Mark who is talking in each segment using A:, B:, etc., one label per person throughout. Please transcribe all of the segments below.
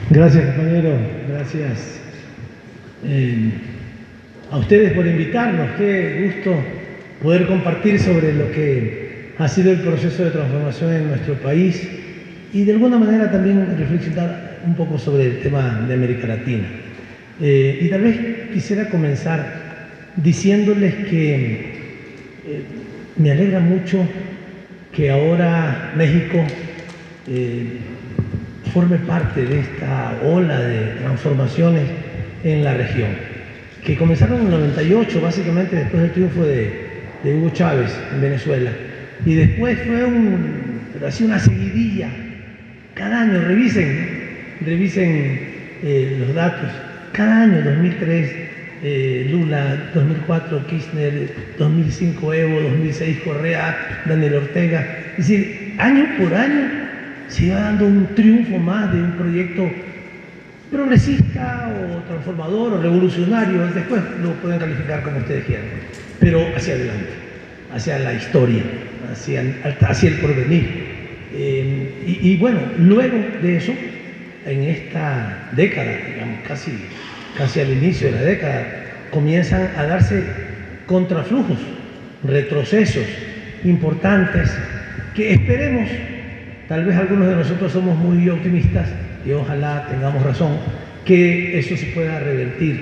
A: Gracias, compañero. Gracias a ustedes por invitarnos. Qué gusto poder compartir sobre lo que ha sido el proceso de transformación en nuestro país y de alguna manera también reflexionar un poco sobre el tema de América Latina. Y tal vez quisiera comenzar diciéndoles que me alegra mucho que ahora México forme parte de esta ola de transformaciones en la región, que comenzaron en el 98, básicamente después del triunfo de Hugo Chávez en Venezuela, y después fue así una seguidilla. Cada año, revisen los datos, cada año, 2003 Lula, 2004 Kirchner, 2005 Evo, 2006 Correa, Daniel Ortega. Es decir, año por año se iba dando un triunfo más de un proyecto progresista o transformador o revolucionario. Después lo pueden calificar como ustedes quieran, pero hacia adelante, hacia la historia, hacia el porvenir. Y bueno, luego de eso, en esta década, digamos, casi al inicio de la década, comienzan a darse contraflujos, retrocesos importantes que esperemos. Tal vez algunos de nosotros somos muy optimistas y ojalá tengamos razón, que eso se pueda revertir.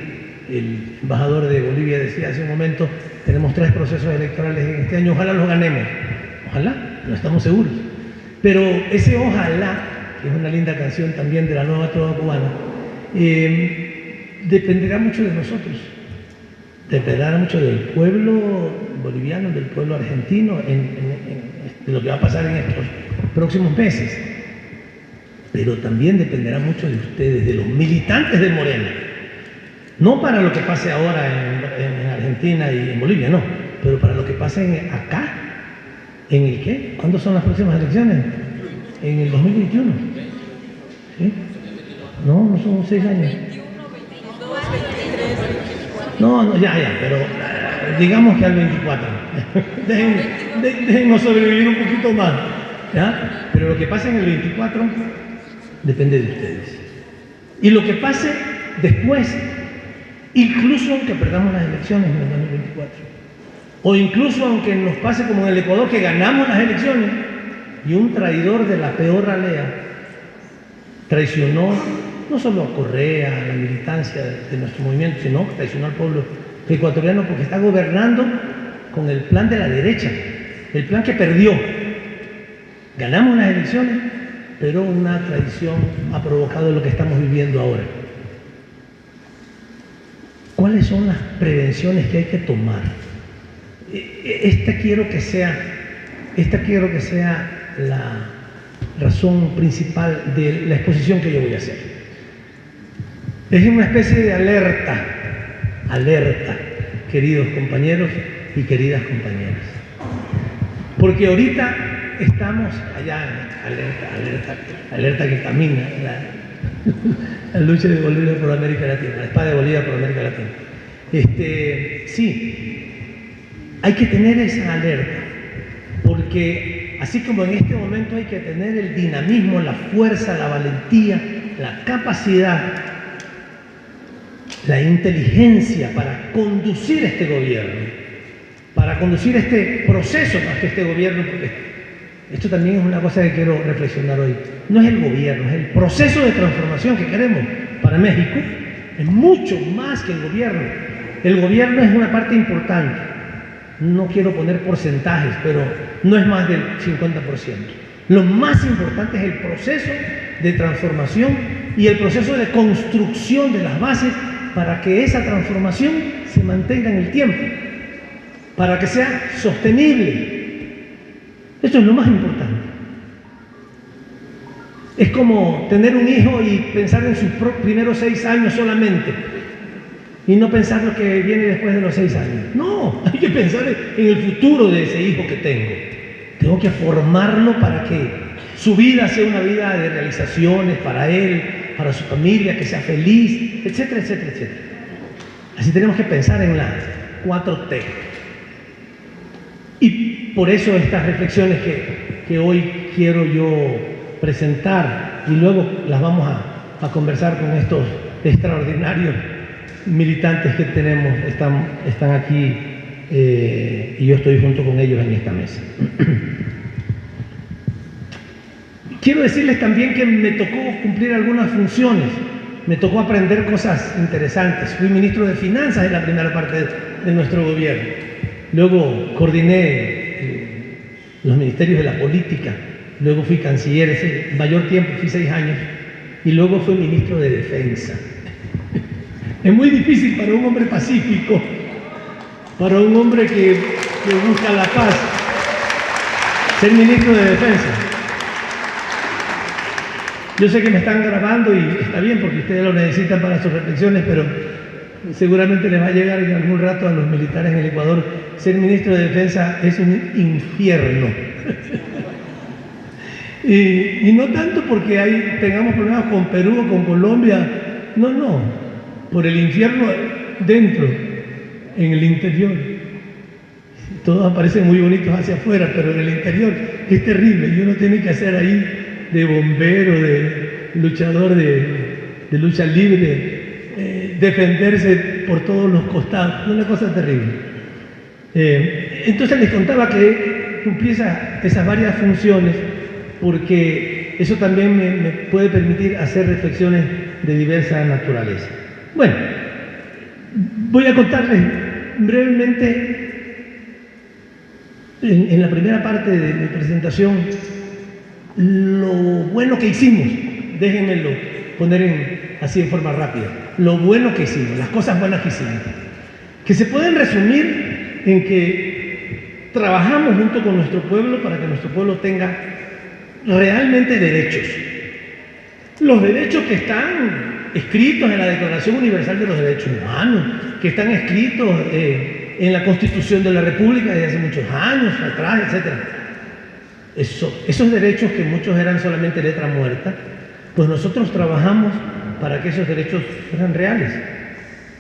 A: El embajador de Bolivia decía hace un momento, tenemos 3 procesos electorales en este año, ojalá los ganemos. Ojalá, no estamos seguros. Pero ese ojalá, que es una linda canción también de la nueva trova cubana, dependerá mucho de nosotros, dependerá mucho del pueblo boliviano, del pueblo argentino, de lo que va a pasar en estos próximos meses, pero también dependerá mucho de ustedes, de los militantes de Morena, no para lo que pase ahora en Argentina y en Bolivia, no, pero para lo que pase acá, ¿en el qué? ¿Cuándo son las próximas elecciones? En el 2021, ¿sí? No son 6 años. No, ya, pero digamos que al 24. Déjennos sobrevivir un poquito más, ¿ya? Pero lo que pase en el 24 depende de ustedes. Y lo que pase después, incluso aunque perdamos las elecciones en el 2024, o incluso aunque nos pase como en el Ecuador, que ganamos las elecciones y un traidor de la peor ralea traicionó no solo a Correa, a la militancia de nuestro movimiento, sino que traicionó al pueblo ecuatoriano porque está gobernando con el plan de la derecha, el plan que perdió. Ganamos las elecciones, pero una traición ha provocado lo que estamos viviendo ahora. ¿Cuáles son las prevenciones que hay que tomar? Esta quiero que sea la razón principal de la exposición que yo voy a hacer. Es una especie de alerta, queridos compañeros y queridas compañeras. Porque ahorita estamos allá, alerta que camina, la lucha de Bolivia por América Latina, la espada de Bolivia por América Latina. Sí, hay que tener esa alerta, porque así como en este momento hay que tener el dinamismo, la fuerza, la valentía, la capacidad, la inteligencia para conducir este gobierno, para conducir este proceso más que este gobierno, porque esto también es una cosa que quiero reflexionar hoy. No es el gobierno, es el proceso de transformación que queremos para México. Es mucho más que el gobierno. El gobierno es una parte importante. No quiero poner porcentajes, pero no es más del 50%. Lo más importante es el proceso de transformación y el proceso de construcción de las bases para que esa transformación se mantenga en el tiempo, para que sea sostenible. Esto es lo más importante. Es como tener un hijo y pensar en sus primeros 6 años solamente y no pensar lo que viene después de los 6 años. No, hay que pensar en el futuro de ese hijo que tengo. Tengo que formarlo para que su vida sea una vida de realizaciones para él, para su familia, que sea feliz, etcétera, etcétera, etcétera. Así tenemos que pensar en las 4T. Y por eso estas reflexiones que hoy quiero yo presentar y luego las vamos a conversar con estos extraordinarios militantes que tenemos, están aquí y yo estoy junto con ellos en esta mesa. Quiero decirles también que me tocó cumplir algunas funciones, me tocó aprender cosas interesantes. Fui ministro de Finanzas en la primera parte de nuestro gobierno, luego coordiné los ministerios de la política, luego fui canciller, ese mayor tiempo, fui 6 años, y luego fui ministro de Defensa. Es muy difícil para un hombre pacífico, para un hombre que busca la paz, ser ministro de Defensa. Yo sé que me están grabando y está bien porque ustedes lo necesitan para sus reflexiones, pero seguramente les va a llegar en algún rato a los militares en el Ecuador. Ser ministro de Defensa es un infierno. Y no tanto porque tengamos problemas con Perú o con Colombia, no, por el infierno dentro, en el interior. Todos aparecen muy bonitos hacia afuera, pero en el interior es terrible y uno tiene que hacer ahí de bombero, de luchador de lucha libre, defenderse por todos los costados, una cosa terrible. Entonces les contaba que cumplí esas varias funciones porque eso también me puede permitir hacer reflexiones de diversa naturaleza. Bueno, voy a contarles brevemente en la primera parte de mi presentación lo bueno que hicimos. Déjenmelo poner así en forma rápida. Lo bueno que hicimos, las cosas buenas que hicimos, que se pueden resumir en que trabajamos junto con nuestro pueblo para que nuestro pueblo tenga realmente derechos. Los derechos que están escritos en la Declaración Universal de los Derechos Humanos, que están escritos en la Constitución de la República desde hace muchos años atrás, etc. Esos derechos que muchos eran solamente letra muerta, pues nosotros trabajamos para que esos derechos fueran reales.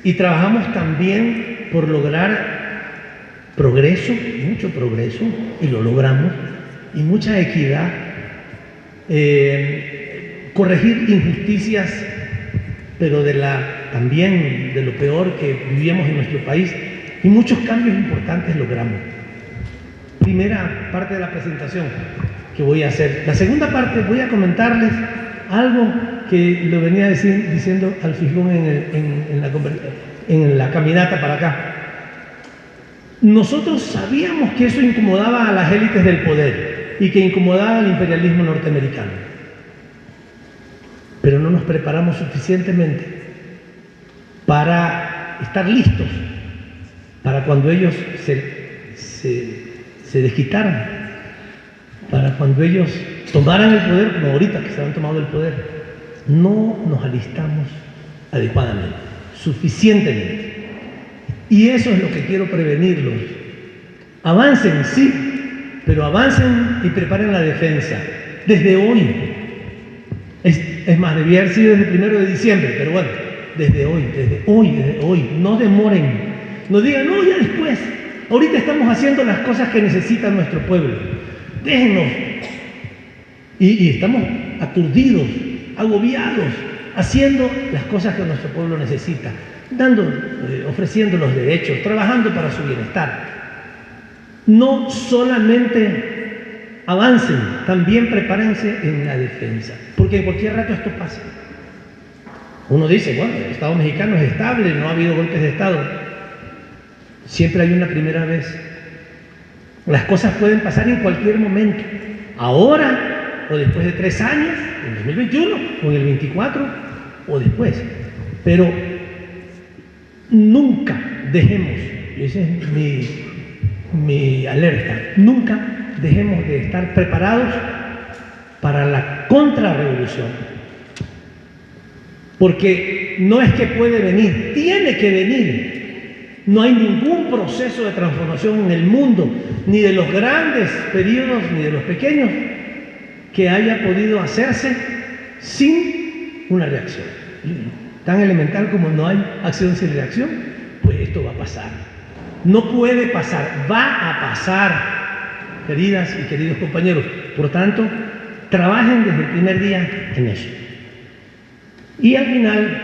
A: Y trabajamos también por lograr progreso, mucho progreso, y lo logramos, y mucha equidad, corregir injusticias, pero también de lo peor que vivíamos en nuestro país, y muchos cambios importantes logramos. Primera parte de la presentación que voy a hacer. La segunda parte voy a comentarles algo que lo venía diciendo al fijón en la caminata para acá. Nosotros sabíamos que eso incomodaba a las élites del poder y que incomodaba al imperialismo norteamericano, pero no nos preparamos suficientemente para estar listos para cuando ellos se desquitaran, para cuando ellos tomaran el poder, como ahorita que se han tomado el poder. No nos alistamos adecuadamente, suficientemente. Y eso es lo que quiero prevenirlos. Avancen, sí, pero avancen y preparen la defensa desde hoy. Es más, debía haber sido desde el 1 de diciembre, pero bueno, desde hoy, no demoren, no digan, no, ya después. Ahorita estamos haciendo las cosas que necesita nuestro pueblo. Déjenos. Y estamos aturdidos, agobiados, haciendo las cosas que nuestro pueblo necesita, ofreciendo los derechos, trabajando para su bienestar. No solamente avancen, también prepárense en la defensa, porque en cualquier rato esto pasa. Uno dice, bueno, el Estado mexicano es estable, no ha habido golpes de Estado. Siempre hay una primera vez. Las cosas pueden pasar en cualquier momento, ahora o después de 3 años, en 2021 o en el 24 o después. Pero nunca dejemos, y esa es mi alerta, nunca dejemos de estar preparados para la contrarrevolución. Porque no es que puede venir, tiene que venir. No hay ningún proceso de transformación en el mundo, ni de los grandes periodos, ni de los pequeños, que haya podido hacerse sin una reacción. Tan elemental como no hay acción sin reacción, pues esto va a pasar. No puede pasar, va a pasar, queridas y queridos compañeros. Por tanto, trabajen desde el primer día en eso. Y al final,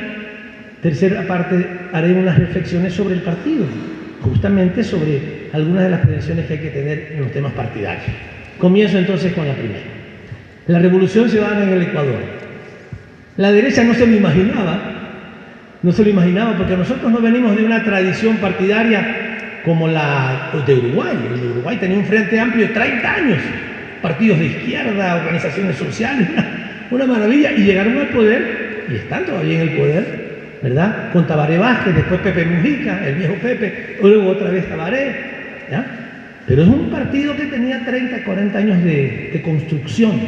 A: tercera parte, haré unas reflexiones sobre el partido, justamente sobre algunas de las prevenciones que hay que tener en los temas partidarios. Comienzo entonces con la primera. La revolución ciudadana en el Ecuador. La derecha no se lo imaginaba porque nosotros no venimos de una tradición partidaria como la de Uruguay. El de Uruguay tenía un frente amplio de 30 años, partidos de izquierda, organizaciones sociales, una maravilla, y llegaron al poder, y están todavía en el poder, ¿verdad? Con Tabaré Vázquez, después Pepe Mujica, el viejo Pepe, luego otra vez Tabaré, ¿ya? Pero es un partido que tenía 30, 40 años de construcción,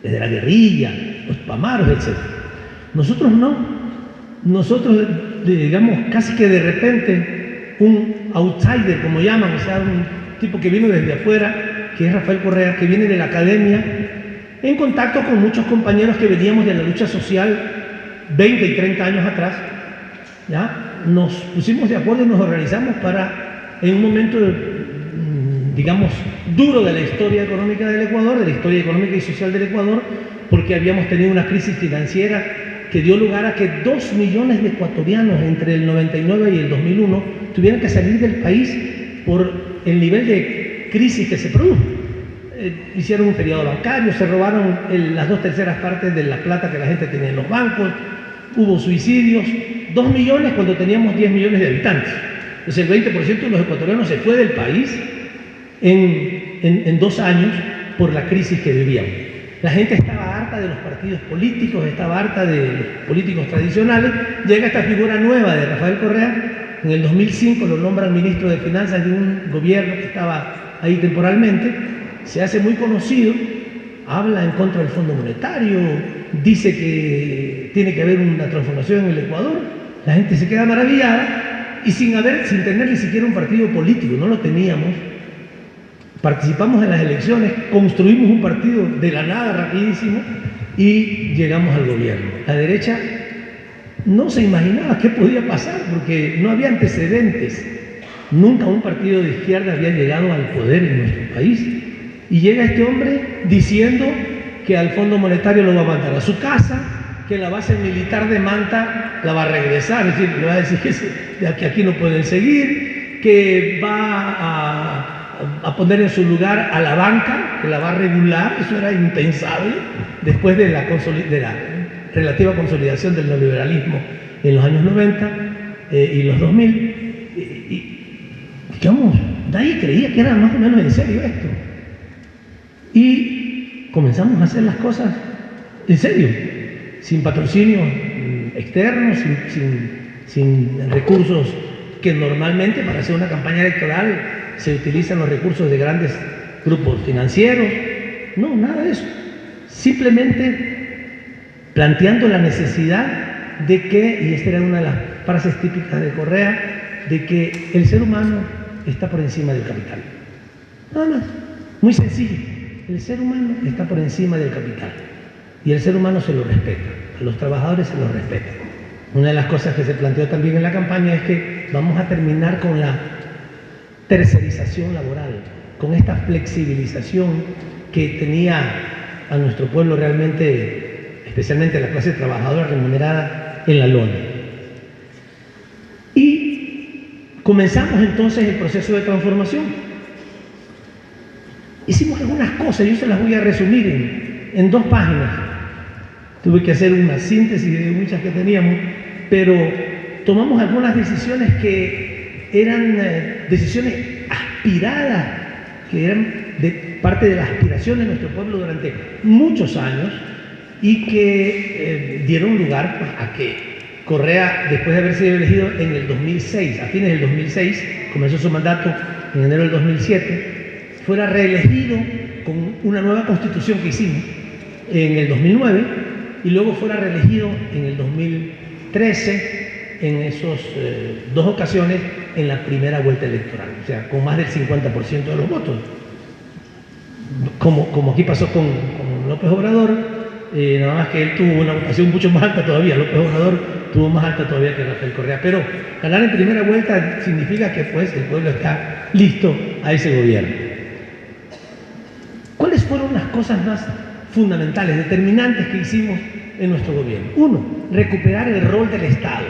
A: desde la guerrilla, los pamaros, etc. Nosotros no. Nosotros, digamos, casi que de repente, un outsider, como llaman, o sea, un tipo que vino desde afuera, que es Rafael Correa, que viene de la academia, en contacto con muchos compañeros que veníamos de la lucha social 20 y 30 años atrás, ¿ya? Nos pusimos de acuerdo y nos organizamos para, en un momento, digamos, duro de la historia económica del Ecuador, de la historia económica y social del Ecuador, porque habíamos tenido una crisis financiera que dio lugar a que 2 millones de ecuatorianos entre el 99 y el 2001 tuvieran que salir del país por el nivel de crisis que se produjo. Hicieron un feriado bancario, se robaron las 2/3 partes de la plata que la gente tenía en los bancos, hubo suicidios, 2 millones cuando teníamos 10 millones de habitantes. Entonces el 20% de los ecuatorianos se fue del país en 2 años por la crisis que vivíamos. La gente estaba harta de los partidos políticos, estaba harta de los políticos tradicionales. Llega esta figura nueva de Rafael Correa, en el 2005 lo nombran ministro de Finanzas de un gobierno que estaba ahí temporalmente, se hace muy conocido, habla en contra del Fondo Monetario, dice que tiene que haber una transformación en el Ecuador, la gente se queda maravillada y sin tener ni siquiera un partido político, no lo teníamos. Participamos en las elecciones, construimos un partido de la nada rapidísimo y llegamos al gobierno. La derecha no se imaginaba qué podía pasar porque no había antecedentes. Nunca un partido de izquierda había llegado al poder en nuestro país. Y llega este hombre diciendo que al Fondo Monetario lo va a mandar a su casa, que la base militar de Manta la va a regresar, es decir, le va a decir que aquí no pueden seguir, que va a poner en su lugar a la banca, que la va a regular. Eso era impensable después de la relativa consolidación del neoliberalismo en los años 90 y los 2000. Digamos, nadie creía que era más o menos en serio esto. Y comenzamos a hacer las cosas en serio, sin patrocinios externos, sin recursos que normalmente para hacer una campaña electoral se utilizan los recursos de grandes grupos financieros. No, nada de eso. Simplemente planteando la necesidad de que, y esta era una de las frases típicas de Correa, de que el ser humano está por encima del capital. Nada más. Muy sencillo. El ser humano está por encima del capital. Y el ser humano se lo respeta. A los trabajadores se los respeta. Una de las cosas que se planteó también en la campaña es que vamos a terminar con la tercerización laboral, con esta flexibilización que tenía a nuestro pueblo realmente, especialmente la clase trabajadora remunerada, en la lona. Y comenzamos entonces el proceso de transformación. Hicimos algunas cosas, yo se las voy a resumir en 2 páginas. Tuve que hacer una síntesis de muchas que teníamos, pero tomamos algunas decisiones que eran decisiones aspiradas, que eran de parte de la aspiración de nuestro pueblo durante muchos años y que dieron lugar pues, a que Correa, después de haber sido elegido en el 2006, a fines del 2006, comenzó su mandato en enero del 2007, fuera reelegido con una nueva constitución que hicimos en el 2009 y luego fuera reelegido en el 2013 en esas 2 ocasiones en la primera vuelta electoral, o sea, con más del 50% de los votos. Como aquí pasó con López Obrador, nada más que él tuvo una votación mucho más alta todavía. López Obrador tuvo más alta todavía que Rafael Correa, pero ganar en primera vuelta significa que pues el pueblo está listo a ese gobierno. ¿Cuáles fueron las cosas más fundamentales, determinantes que hicimos en nuestro gobierno. Uno, recuperar el rol del Estado.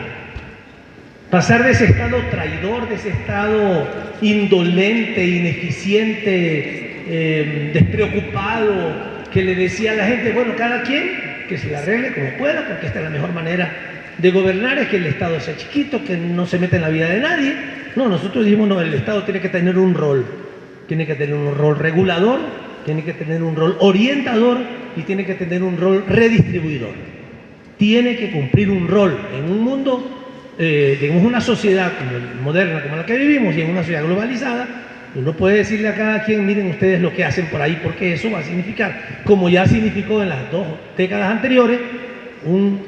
A: Pasar de ese Estado traidor, de ese Estado indolente, ineficiente, despreocupado, que le decía a la gente, bueno, cada quien que se la arregle como pueda, porque esta es la mejor manera de gobernar, es que el Estado sea chiquito, que no se meta en la vida de nadie. No, nosotros dijimos, no, el Estado tiene que tener un rol. Tiene que tener un rol regulador, tiene que tener un rol orientador y tiene que tener un rol redistribuidor. Tiene que cumplir un rol en un mundo, digamos, una sociedad moderna como la que vivimos y en una sociedad globalizada. Uno puede decirle a cada quien, miren ustedes lo que hacen por ahí, porque eso va a significar, como ya significó en las 2 décadas anteriores, un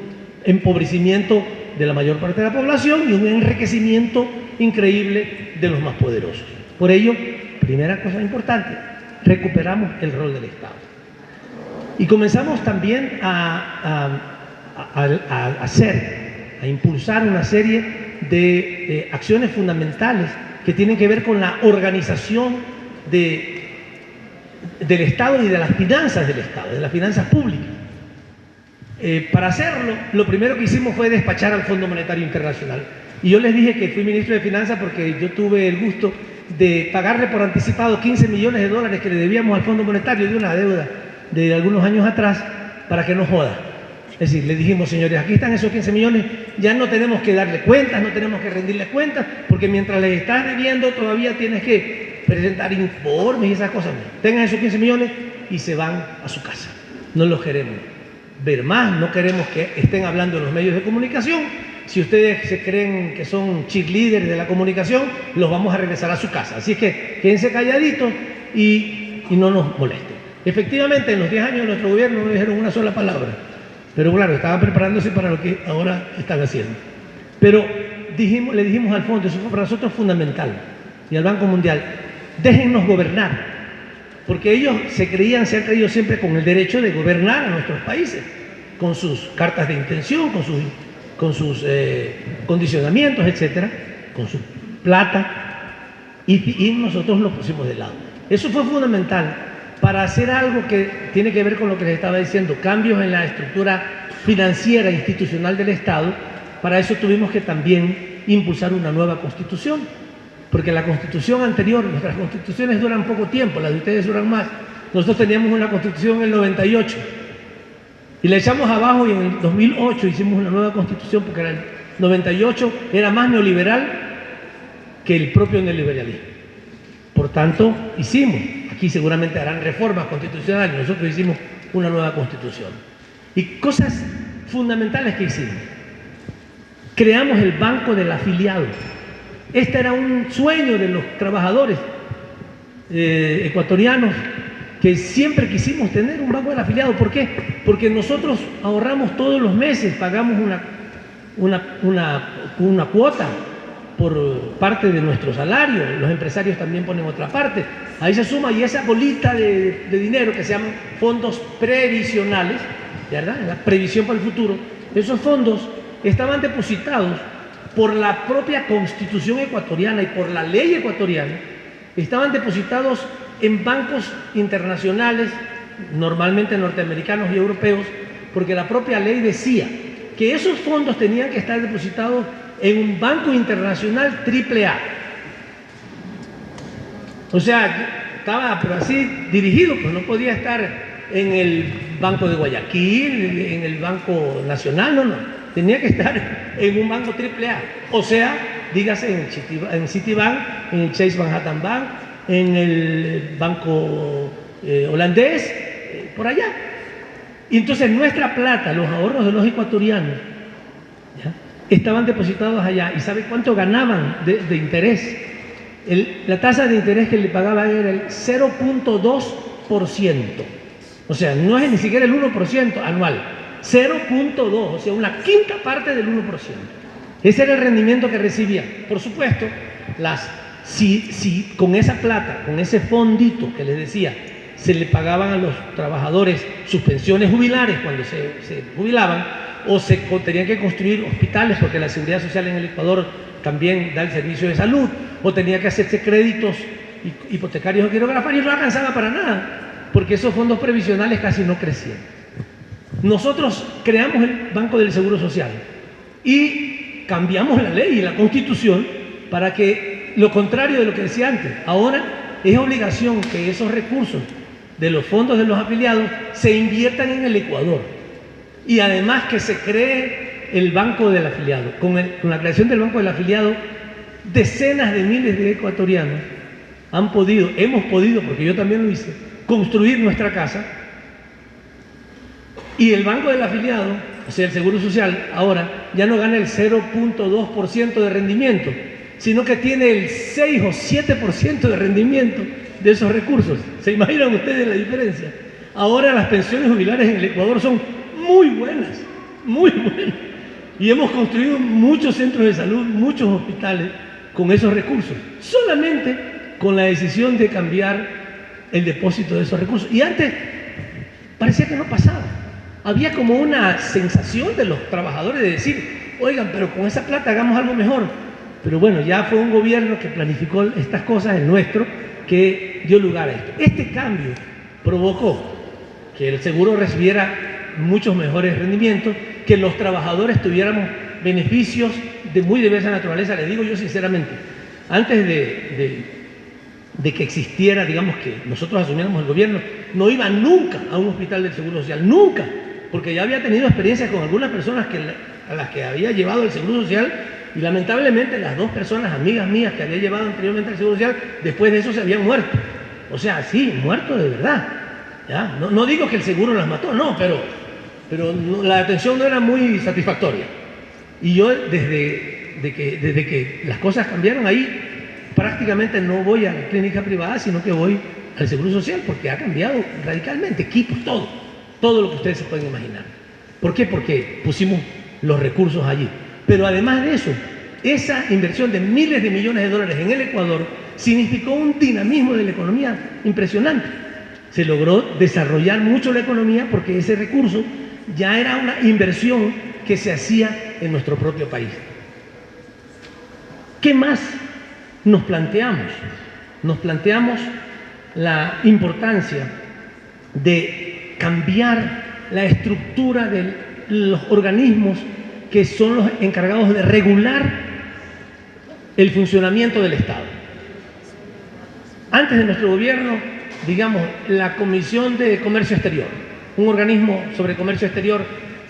A: empobrecimiento de la mayor parte de la población y un enriquecimiento increíble de los más poderosos. Por ello, primera cosa importante, recuperamos el rol del Estado. Y comenzamos también a impulsar una serie de acciones fundamentales que tienen que ver con la organización del Estado y de las finanzas del Estado, de las finanzas públicas. Para hacerlo, lo primero que hicimos fue despachar al Fondo Monetario Internacional. Y yo les dije que fui ministro de Finanzas porque yo tuve el gusto de pagarle por anticipado 15 millones de dólares que le debíamos al Fondo Monetario de una deuda de algunos años atrás para que no joda. Es decir, le dijimos, señores, aquí están esos 15 millones, ya no tenemos que darle cuentas, no tenemos que rendirles cuentas, porque mientras les estás debiendo todavía tienes que presentar informes y esas cosas. Tengan esos 15 millones y se van a su casa. No los queremos ver más, no queremos que estén hablando en los medios de comunicación. Si ustedes se creen que son cheerleaders de la comunicación, los vamos a regresar a su casa. Así es que quédense calladitos y no nos molesten. Efectivamente, en los 10 años de nuestro gobierno no dijeron una sola palabra. Pero claro, estaban preparándose para lo que ahora están haciendo. Pero le dijimos al fondo, eso fue para nosotros fundamental, y al Banco Mundial, déjennos gobernar, porque ellos se han creído siempre con el derecho de gobernar a nuestros países, con sus cartas de intención, con sus condicionamientos, etcétera, con su plata, y nosotros lo pusimos de lado. Eso fue fundamental para hacer algo que tiene que ver con lo que les estaba diciendo, cambios en la estructura financiera e institucional del Estado. Para eso tuvimos que también impulsar una nueva constitución, porque la constitución anterior, nuestras constituciones duran poco tiempo, las de ustedes duran más. Nosotros teníamos una constitución en el 98 y la echamos abajo y en el 2008 hicimos una nueva constitución porque el 98 era más neoliberal que el propio neoliberalismo. Por tanto, aquí seguramente harán reformas constitucionales, nosotros hicimos una nueva constitución. Y cosas fundamentales que hicimos. Creamos el Banco del Afiliado. Este era un sueño de los trabajadores ecuatorianos que siempre quisimos tener un Banco del Afiliado. ¿Por qué? Porque nosotros ahorramos todos los meses, pagamos una cuota por parte de nuestro salario, los empresarios también ponen otra parte, ahí se suma y esa bolita de dinero que se llaman fondos previsionales, ¿verdad? La previsión para el futuro, esos fondos estaban depositados por la propia Constitución ecuatoriana y por la ley ecuatoriana, estaban depositados en bancos internacionales, normalmente norteamericanos y europeos, porque la propia ley decía que esos fondos tenían que estar depositados en un banco internacional AAA. O sea, estaba pero así dirigido, pues no podía estar en el Banco de Guayaquil, en el Banco Nacional, no. Tenía que estar en un banco AAA. O sea, dígase en Citibank, en el Chase Manhattan Bank, en el banco holandés, por allá. Y entonces nuestra plata, los ahorros de los ecuatorianos, ¿ya?, estaban depositados allá. ¿Y sabe cuánto ganaban de interés? La tasa de interés que le pagaban era el 0.2%. O sea, no es ni siquiera el 1% anual. 0.2, o sea, una quinta parte del 1%. Ese era el rendimiento que recibía. Por supuesto, si con esa plata, con ese fondito que les decía, se le pagaban a los trabajadores sus pensiones jubilares cuando se jubilaban, o se tenían que construir hospitales porque la seguridad social en el Ecuador también da el servicio de salud, o tenía que hacerse créditos hipotecarios o quirografarios, no alcanzaba para nada, porque esos fondos previsionales casi no crecían. Nosotros creamos el Banco del Seguro Social y cambiamos la ley y la Constitución para que lo contrario de lo que decía antes, ahora es obligación que esos recursos de los fondos de los afiliados se inviertan en el Ecuador y además que se cree el Banco del Afiliado. Con la creación del Banco del Afiliado, decenas de miles de ecuatorianos hemos podido, porque yo también lo hice, construir nuestra casa. Y el Banco del Afiliado, o sea, el Seguro Social, ahora ya no gana el 0.2% de rendimiento, sino que tiene el 6 o 7% de rendimiento de esos recursos. ¿Se imaginan ustedes la diferencia? Ahora las pensiones jubilares en el Ecuador son muy buenas, muy buenas. Y hemos construido muchos centros de salud, muchos hospitales con esos recursos, solamente con la decisión de cambiar el depósito de esos recursos. Y antes parecía que no pasaba. Había como una sensación de los trabajadores de decir, oigan, pero con esa plata hagamos algo mejor. Pero bueno, ya fue un gobierno que planificó estas cosas, el nuestro, que dio lugar a esto. Este cambio provocó que el seguro recibiera muchos mejores rendimientos, que los trabajadores tuviéramos beneficios de muy diversa naturaleza. Les digo yo sinceramente, antes de que existiera, digamos, que nosotros asumiéramos el gobierno, no iba nunca a un hospital del Seguro Social, nunca, porque ya había tenido experiencias con algunas personas a las que había llevado el Seguro Social, y lamentablemente las dos personas, amigas mías, que había llevado anteriormente al Seguro Social, después de eso se habían muerto. O sea, sí, muertos de verdad. ¿Ya? No digo que el seguro las mató, no, pero la atención no era muy satisfactoria. Y yo, desde que las cosas cambiaron ahí, prácticamente no voy a la clínica privada, sino que voy al Seguro Social, porque ha cambiado radicalmente, equipos, todo lo que ustedes se pueden imaginar. ¿Por qué? Porque pusimos los recursos allí. Pero además de eso, esa inversión de miles de millones de dólares en el Ecuador significó un dinamismo de la economía impresionante. Se logró desarrollar mucho la economía porque ese recurso ya era una inversión que se hacía en nuestro propio país. ¿Qué más nos planteamos? Nos planteamos la importancia de cambiar la estructura de los organismos que son los encargados de regular el funcionamiento del Estado. Antes de nuestro gobierno, digamos, la Comisión de Comercio Exterior, un organismo sobre comercio exterior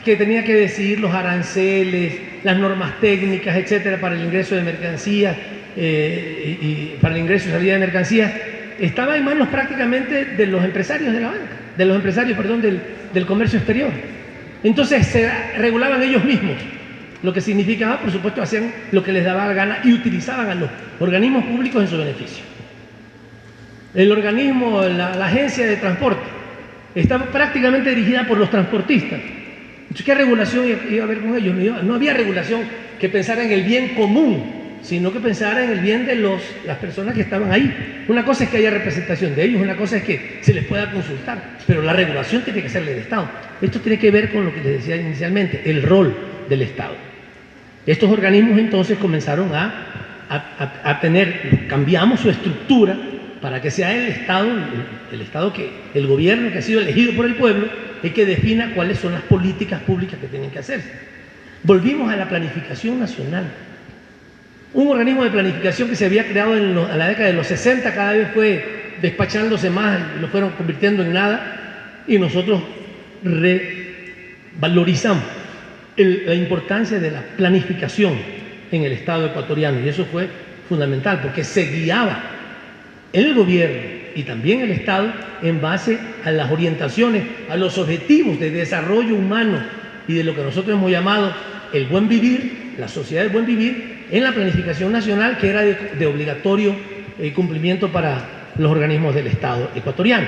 A: que tenía que decidir los aranceles, las normas técnicas, etcétera, para el ingreso de mercancías y para el ingreso y salida de mercancías, estaba en manos prácticamente de los empresarios de la banca, de los empresarios, perdón, del comercio exterior. Entonces se regulaban ellos mismos, lo que significaba, por supuesto, hacían lo que les daba la gana y utilizaban a los organismos públicos en su beneficio. El organismo, la agencia de transporte, estaba prácticamente dirigida por los transportistas. Entonces, ¿qué regulación iba a haber con ellos? No había regulación que pensara en el bien común, sino que pensara en el bien de las personas que estaban ahí. Una cosa es que haya representación de ellos, una cosa es que se les pueda consultar, pero la regulación tiene que ser del Estado. Esto tiene que ver con lo que les decía inicialmente, el rol del Estado. Estos organismos entonces comenzaron a tener, cambiamos su estructura para que sea el Estado el gobierno que ha sido elegido por el pueblo, el que defina cuáles son las políticas públicas que tienen que hacerse. Volvimos a la planificación nacional. Un organismo de planificación que se había creado en la década de los 60, cada vez fue despachándose más, lo fueron convirtiendo en nada, y nosotros revalorizamos la importancia de la planificación en el Estado ecuatoriano, y eso fue fundamental, porque se guiaba el gobierno y también el Estado en base a las orientaciones, a los objetivos de desarrollo humano y de lo que nosotros hemos llamado el buen vivir, la sociedad del buen vivir, en la planificación nacional, que era de obligatorio cumplimiento para los organismos del Estado ecuatoriano.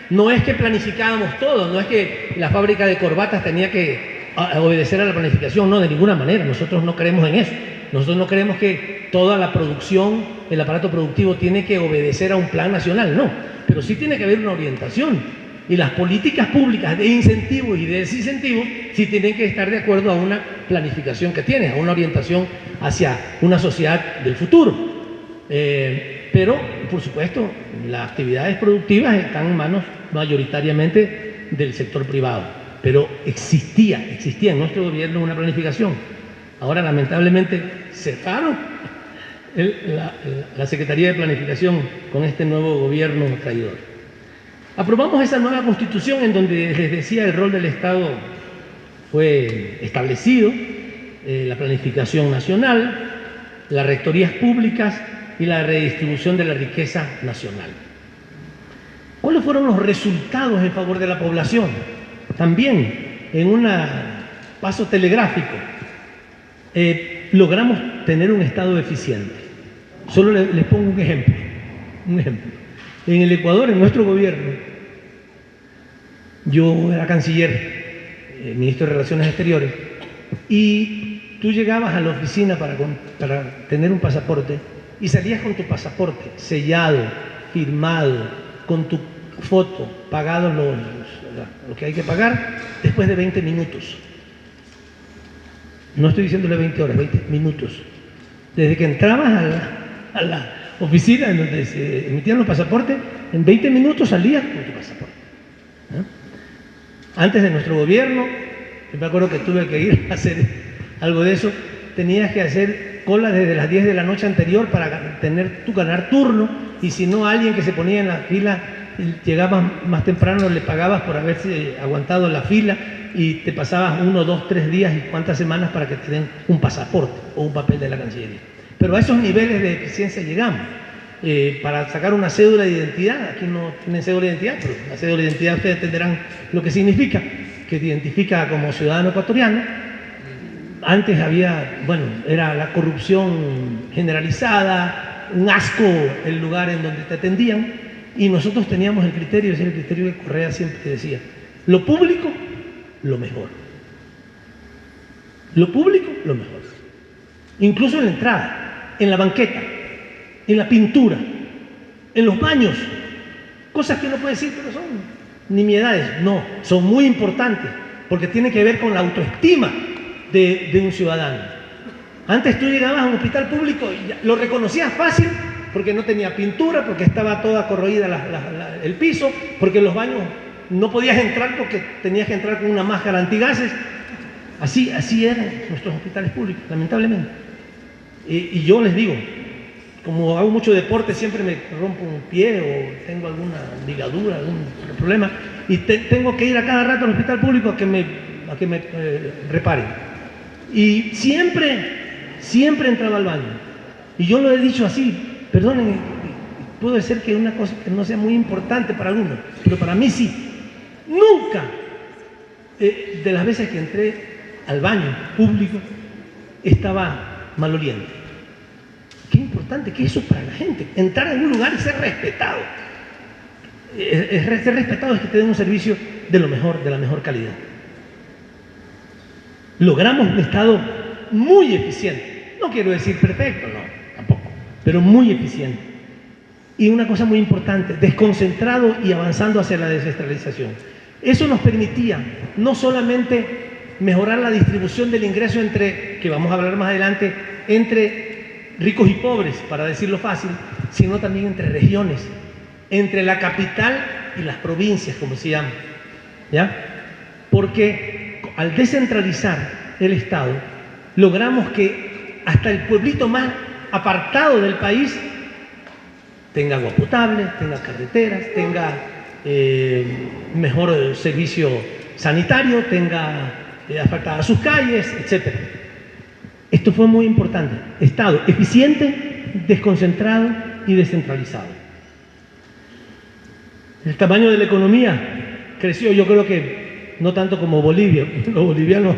A: No es que planificábamos todo, no es que la fábrica de corbatas tenía que obedecer a la planificación, no, de ninguna manera. Nosotros no creemos en eso. Nosotros no creemos que toda la producción, el aparato productivo tiene que obedecer a un plan nacional, no. Pero sí tiene que haber una orientación. Y las políticas públicas de incentivos y de desincentivos sí tienen que estar de acuerdo a una planificación que tiene, a una orientación hacia una sociedad del futuro. Pero, por supuesto, las actividades productivas están en manos mayoritariamente del sector privado. pero existía en nuestro gobierno una planificación. Ahora, lamentablemente, cerraron la Secretaría de Planificación con este nuevo gobierno traidor. Aprobamos esa nueva Constitución en donde, les decía, el rol del Estado fue establecido, la planificación nacional, las rectorías públicas y la redistribución de la riqueza nacional. ¿Cuáles fueron los resultados en favor de la población? También, en un paso telegráfico, logramos tener un Estado eficiente. Solo les pongo un ejemplo. En el Ecuador, en nuestro gobierno, yo era canciller, ministro de Relaciones Exteriores, y tú llegabas a la oficina para tener un pasaporte y salías con tu pasaporte sellado, firmado, con tu foto, pagado lo que hay que pagar, después de 20 minutos. No estoy diciéndole 20 horas, 20 minutos. Desde que entrabas a la oficina en donde se emitían los pasaportes, en 20 minutos salías con tu pasaporte. Antes de nuestro gobierno, yo me acuerdo que tuve que ir a hacer algo de eso, tenías que hacer cola desde las 10 de la noche anterior para ganar turno, y si no, alguien que se ponía en la fila llegaba más temprano, le pagabas por haberse aguantado la fila, y te pasabas 1, 2, 3 días y cuántas semanas para que te den un pasaporte o un papel de la Cancillería. Pero a esos niveles de eficiencia llegamos. Para sacar una cédula de identidad, aquí no tienen cédula de identidad, pero la cédula de identidad ustedes entenderán lo que significa, que te identifica como ciudadano ecuatoriano. Antes había, era la corrupción generalizada, un asco el lugar en donde te atendían, y nosotros teníamos el criterio, ese es el criterio que Correa siempre te decía: lo público, lo mejor. Lo público, lo mejor. Incluso en la entrada, en la banqueta, en la pintura, en los baños, cosas que no puedo decir, pero son nimiedades. No, son muy importantes, porque tiene que ver con la autoestima de un ciudadano. Antes tú llegabas a un hospital público y lo reconocías fácil, porque no tenía pintura, porque estaba toda corroída el piso, porque los baños no podías entrar porque tenías que entrar con una máscara antigases. Así eran nuestros hospitales públicos, lamentablemente. Y yo les digo, como hago mucho deporte, siempre me rompo un pie o tengo alguna ligadura, algún problema, y tengo que ir a cada rato al hospital público a que me reparen. Y siempre entraba al baño. Y yo lo he dicho así, perdonen, puede ser que una cosa que no sea muy importante para algunos, pero para mí sí. Nunca, de las veces que entré al baño público, estaba maloliente. Qué importante que eso para la gente, entrar en un lugar y ser respetado. Ser respetado es que te den un servicio de lo mejor, de la mejor calidad. Logramos un Estado muy eficiente. No quiero decir perfecto, no, tampoco, pero muy eficiente. Y una cosa muy importante, desconcentrado y avanzando hacia la descentralización. Eso nos permitía no solamente mejorar la distribución del ingreso que vamos a hablar más adelante, entre ricos y pobres, para decirlo fácil, sino también entre regiones, entre la capital y las provincias, como se llama, ¿ya? Porque al descentralizar el Estado, logramos que hasta el pueblito más apartado del país tenga agua potable, tenga carreteras, tenga mejor servicio sanitario, tenga asfaltadas sus calles, etc. Esto fue muy importante. Estado eficiente, desconcentrado y descentralizado. El tamaño de la economía creció, yo creo que no tanto como Bolivia. Los bolivianos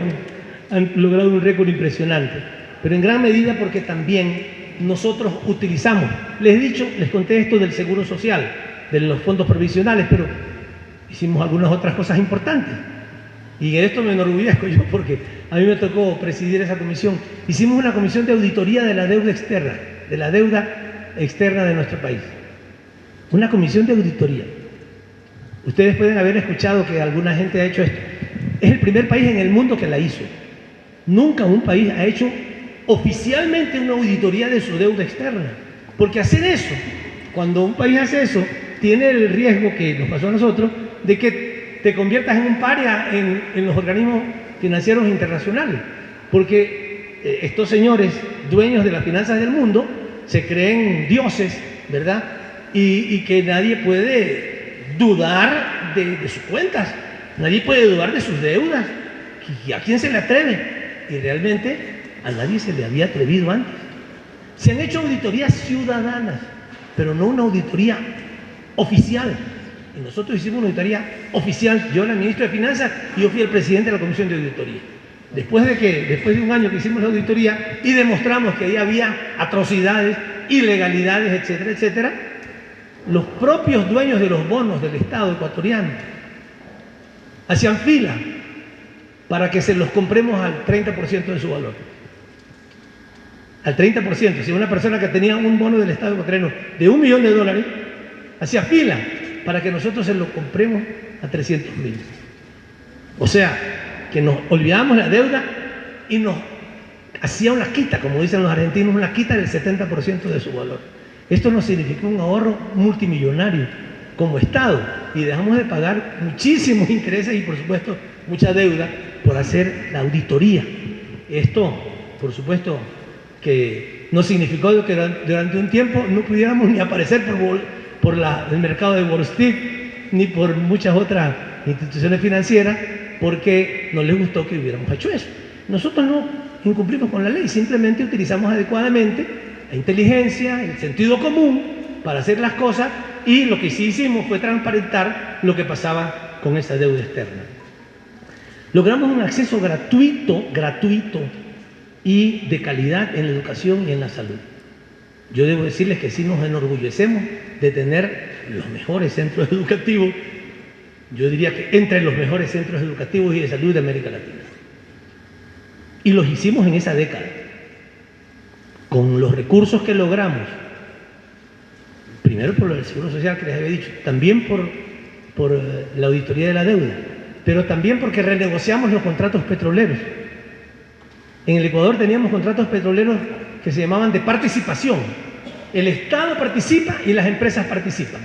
A: han logrado un récord impresionante, pero en gran medida porque también nosotros utilizamos, les conté esto del seguro social, de los fondos provisionales, pero hicimos algunas otras cosas importantes. Y en esto me enorgullezco yo porque a mí me tocó presidir esa comisión. Hicimos una comisión de auditoría de la deuda externa de nuestro país. Una comisión de auditoría. Ustedes pueden haber escuchado que alguna gente ha hecho esto. Es el primer país en el mundo que la hizo. Nunca un país ha hecho oficialmente una auditoría de su deuda externa. Porque hacer eso, cuando un país hace eso, tiene el riesgo que nos pasó a nosotros, de que te conviertas en un paria en los organismos financieros internacionales, porque estos señores, dueños de las finanzas del mundo, se creen dioses, ¿verdad? Y que nadie puede dudar de sus cuentas, nadie puede dudar de sus deudas. ¿Y a quién se le atreve? Y realmente a nadie se le había atrevido antes. Se han hecho auditorías ciudadanas, pero no una auditoría oficial. Y nosotros hicimos una auditoría oficial. Yo era el ministro de Finanzas y yo fui el presidente de la Comisión de Auditoría. Después de un año que hicimos la auditoría y demostramos que ahí había atrocidades, ilegalidades, etcétera, etcétera, los propios dueños de los bonos del Estado ecuatoriano hacían fila para que se los compremos al 30% de su valor. Al 30%. Si una persona que tenía un bono del Estado ecuatoriano de $1 millón, hacía fila para que nosotros se lo compremos a 300.000. O sea, que nos olvidábamos la deuda y nos hacía una quita, como dicen los argentinos, una quita del 70% de su valor. Esto nos significó un ahorro multimillonario como Estado y dejamos de pagar muchísimos intereses y, por supuesto, mucha deuda por hacer la auditoría. Esto, por supuesto, que no significó que durante un tiempo no pudiéramos ni aparecer por el mercado de Wall Street ni por muchas otras instituciones financieras, porque no les gustó que hubiéramos hecho eso. Nosotros no incumplimos con la ley, simplemente utilizamos adecuadamente la inteligencia, el sentido común para hacer las cosas, y lo que sí hicimos fue transparentar lo que pasaba con esa deuda externa. Logramos un acceso gratuito y de calidad en la educación y en la salud. Yo debo decirles que sí nos enorgullecemos de tener los mejores centros educativos, yo diría que entre los mejores centros educativos y de salud de América Latina. Y los hicimos en esa década, con los recursos que logramos, primero por el Seguro Social que les había dicho, también por la auditoría de la deuda, pero también porque renegociamos los contratos petroleros. En el Ecuador teníamos contratos petroleros que se llamaban de participación. El Estado participa y las empresas participan.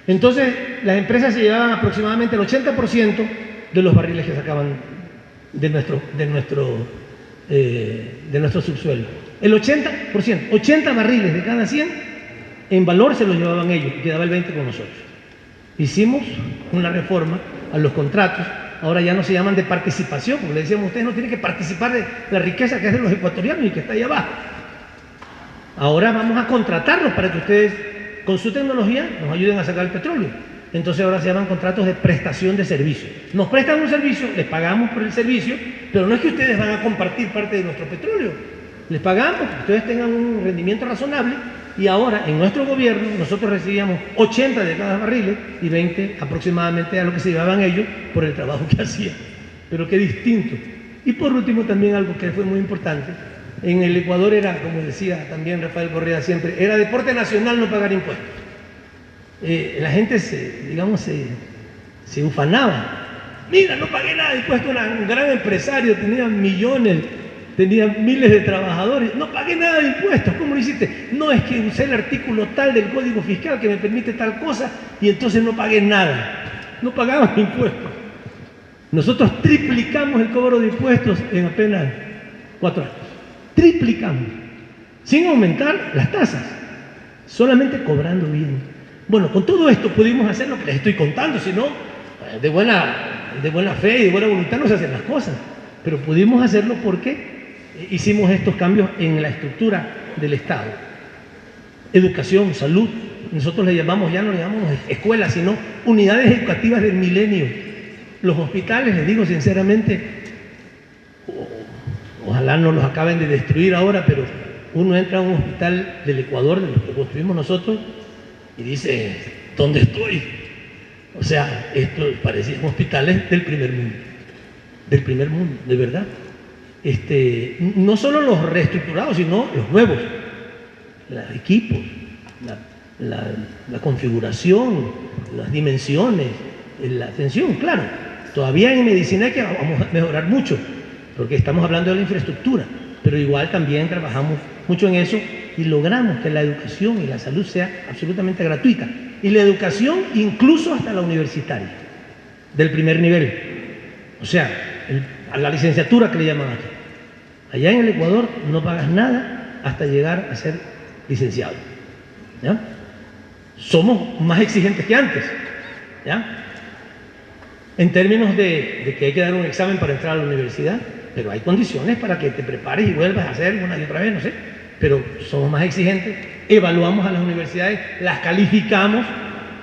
A: Entonces, las empresas se llevaban aproximadamente el 80% de los barriles que sacaban de nuestro subsuelo. El 80%, 80 barriles de cada 100, en valor se los llevaban ellos, y quedaba el 20% con nosotros. Hicimos una reforma a los contratos. Ahora ya no se llaman de participación, porque le decíamos, ustedes no tienen que participar de la riqueza que es de los ecuatorianos y que está ahí abajo. Ahora vamos a contratarlos para que ustedes, con su tecnología, nos ayuden a sacar el petróleo. Entonces ahora se llaman contratos de prestación de servicio. Nos prestan un servicio, les pagamos por el servicio, pero no es que ustedes van a compartir parte de nuestro petróleo. Les pagamos para que ustedes tengan un rendimiento razonable, y ahora en nuestro gobierno nosotros recibíamos 80 de cada barril y 20 aproximadamente a lo que se llevaban ellos por el trabajo que hacían. Pero qué distinto. Y por último también algo que fue muy importante, en el Ecuador era, como decía también Rafael Correa siempre, era deporte nacional no pagar impuestos. La gente se ufanaba. Mira, no pagué nada de impuestos, un gran empresario, tenía millones, tenía miles de trabajadores, no pagué nada de impuestos. ¿Cómo lo hiciste? No, es que usé el artículo tal del Código Fiscal que me permite tal cosa y entonces no pagué nada. No pagamos impuestos. Nosotros triplicamos el cobro de impuestos en apenas 4 años. Triplicamos, sin aumentar las tasas, solamente cobrando bien. Bueno, con todo esto pudimos hacer lo que les estoy contando, si no, de buena fe y de buena voluntad no se hacen las cosas, pero pudimos hacerlo porque hicimos estos cambios en la estructura del Estado. Educación, salud, nosotros le llamamos, ya no le llamamos escuelas, sino unidades educativas del milenio. Los hospitales, les digo sinceramente, ojalá no los acaben de destruir ahora, pero uno entra a un hospital del Ecuador, de los que construimos nosotros, y dice, ¿dónde estoy? O sea, esto parecían hospitales del primer mundo, de verdad. No solo los reestructurados, sino los nuevos, los equipos, la configuración, las dimensiones, la atención, claro. Todavía en medicina hay que vamos a mejorar mucho, porque estamos hablando de la infraestructura, pero igual también trabajamos mucho en eso y logramos que la educación y la salud sea absolutamente gratuita, y la educación incluso hasta la universitaria. del primer nivel. O sea, a la licenciatura que le llaman aquí. Allá en el Ecuador no pagas nada hasta llegar a ser licenciado. ¿Ya? Somos más exigentes que antes. ¿Ya? En términos de que hay que dar un examen para entrar a la universidad, pero hay condiciones para que te prepares y vuelvas a hacer una y otra vez, no sé. Pero somos más exigentes, evaluamos a las universidades, las calificamos.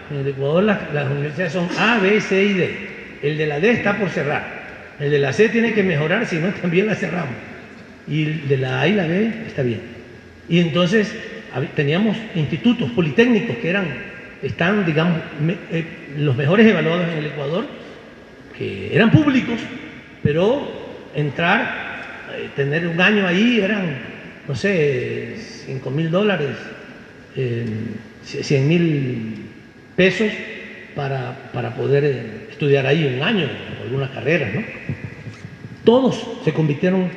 A: En el Ecuador las universidades son A, B, C y D. El de la D está por cerrar. El de la C tiene que mejorar, si no también la cerramos. Y el de la A y la B está bien. Y entonces teníamos institutos politécnicos que están, digamos, los mejores evaluados en el Ecuador, que eran públicos, pero entrar, tener un año ahí eran, no sé, $5.000, 100.000 pesos para poder estudiar ahí un año, algunas carreras, ¿no? Todos se convirtieron en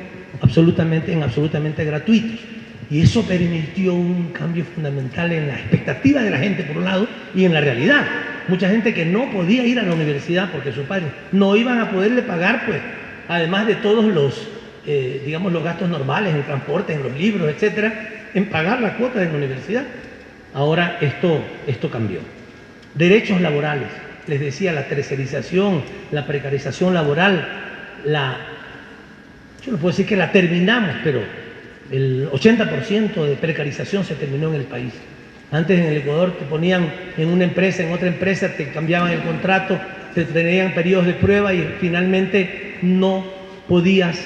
A: absolutamente gratuitos. Y eso permitió un cambio fundamental en la expectativa de la gente, por un lado, y en la realidad. Mucha gente que no podía ir a la universidad porque sus padres no iban a poderle pagar, pues, además de todos los, digamos, los gastos normales en transporte, en los libros, etcétera, en pagar la cuota de la universidad. Ahora esto cambió. Derechos laborales, les decía, la tercerización, la precarización laboral, yo no puedo decir que la terminamos, pero el 80% de precarización se terminó en el país. Antes en el Ecuador te ponían en una empresa, en otra empresa, te cambiaban el contrato, te tenían periodos de prueba y finalmente no podías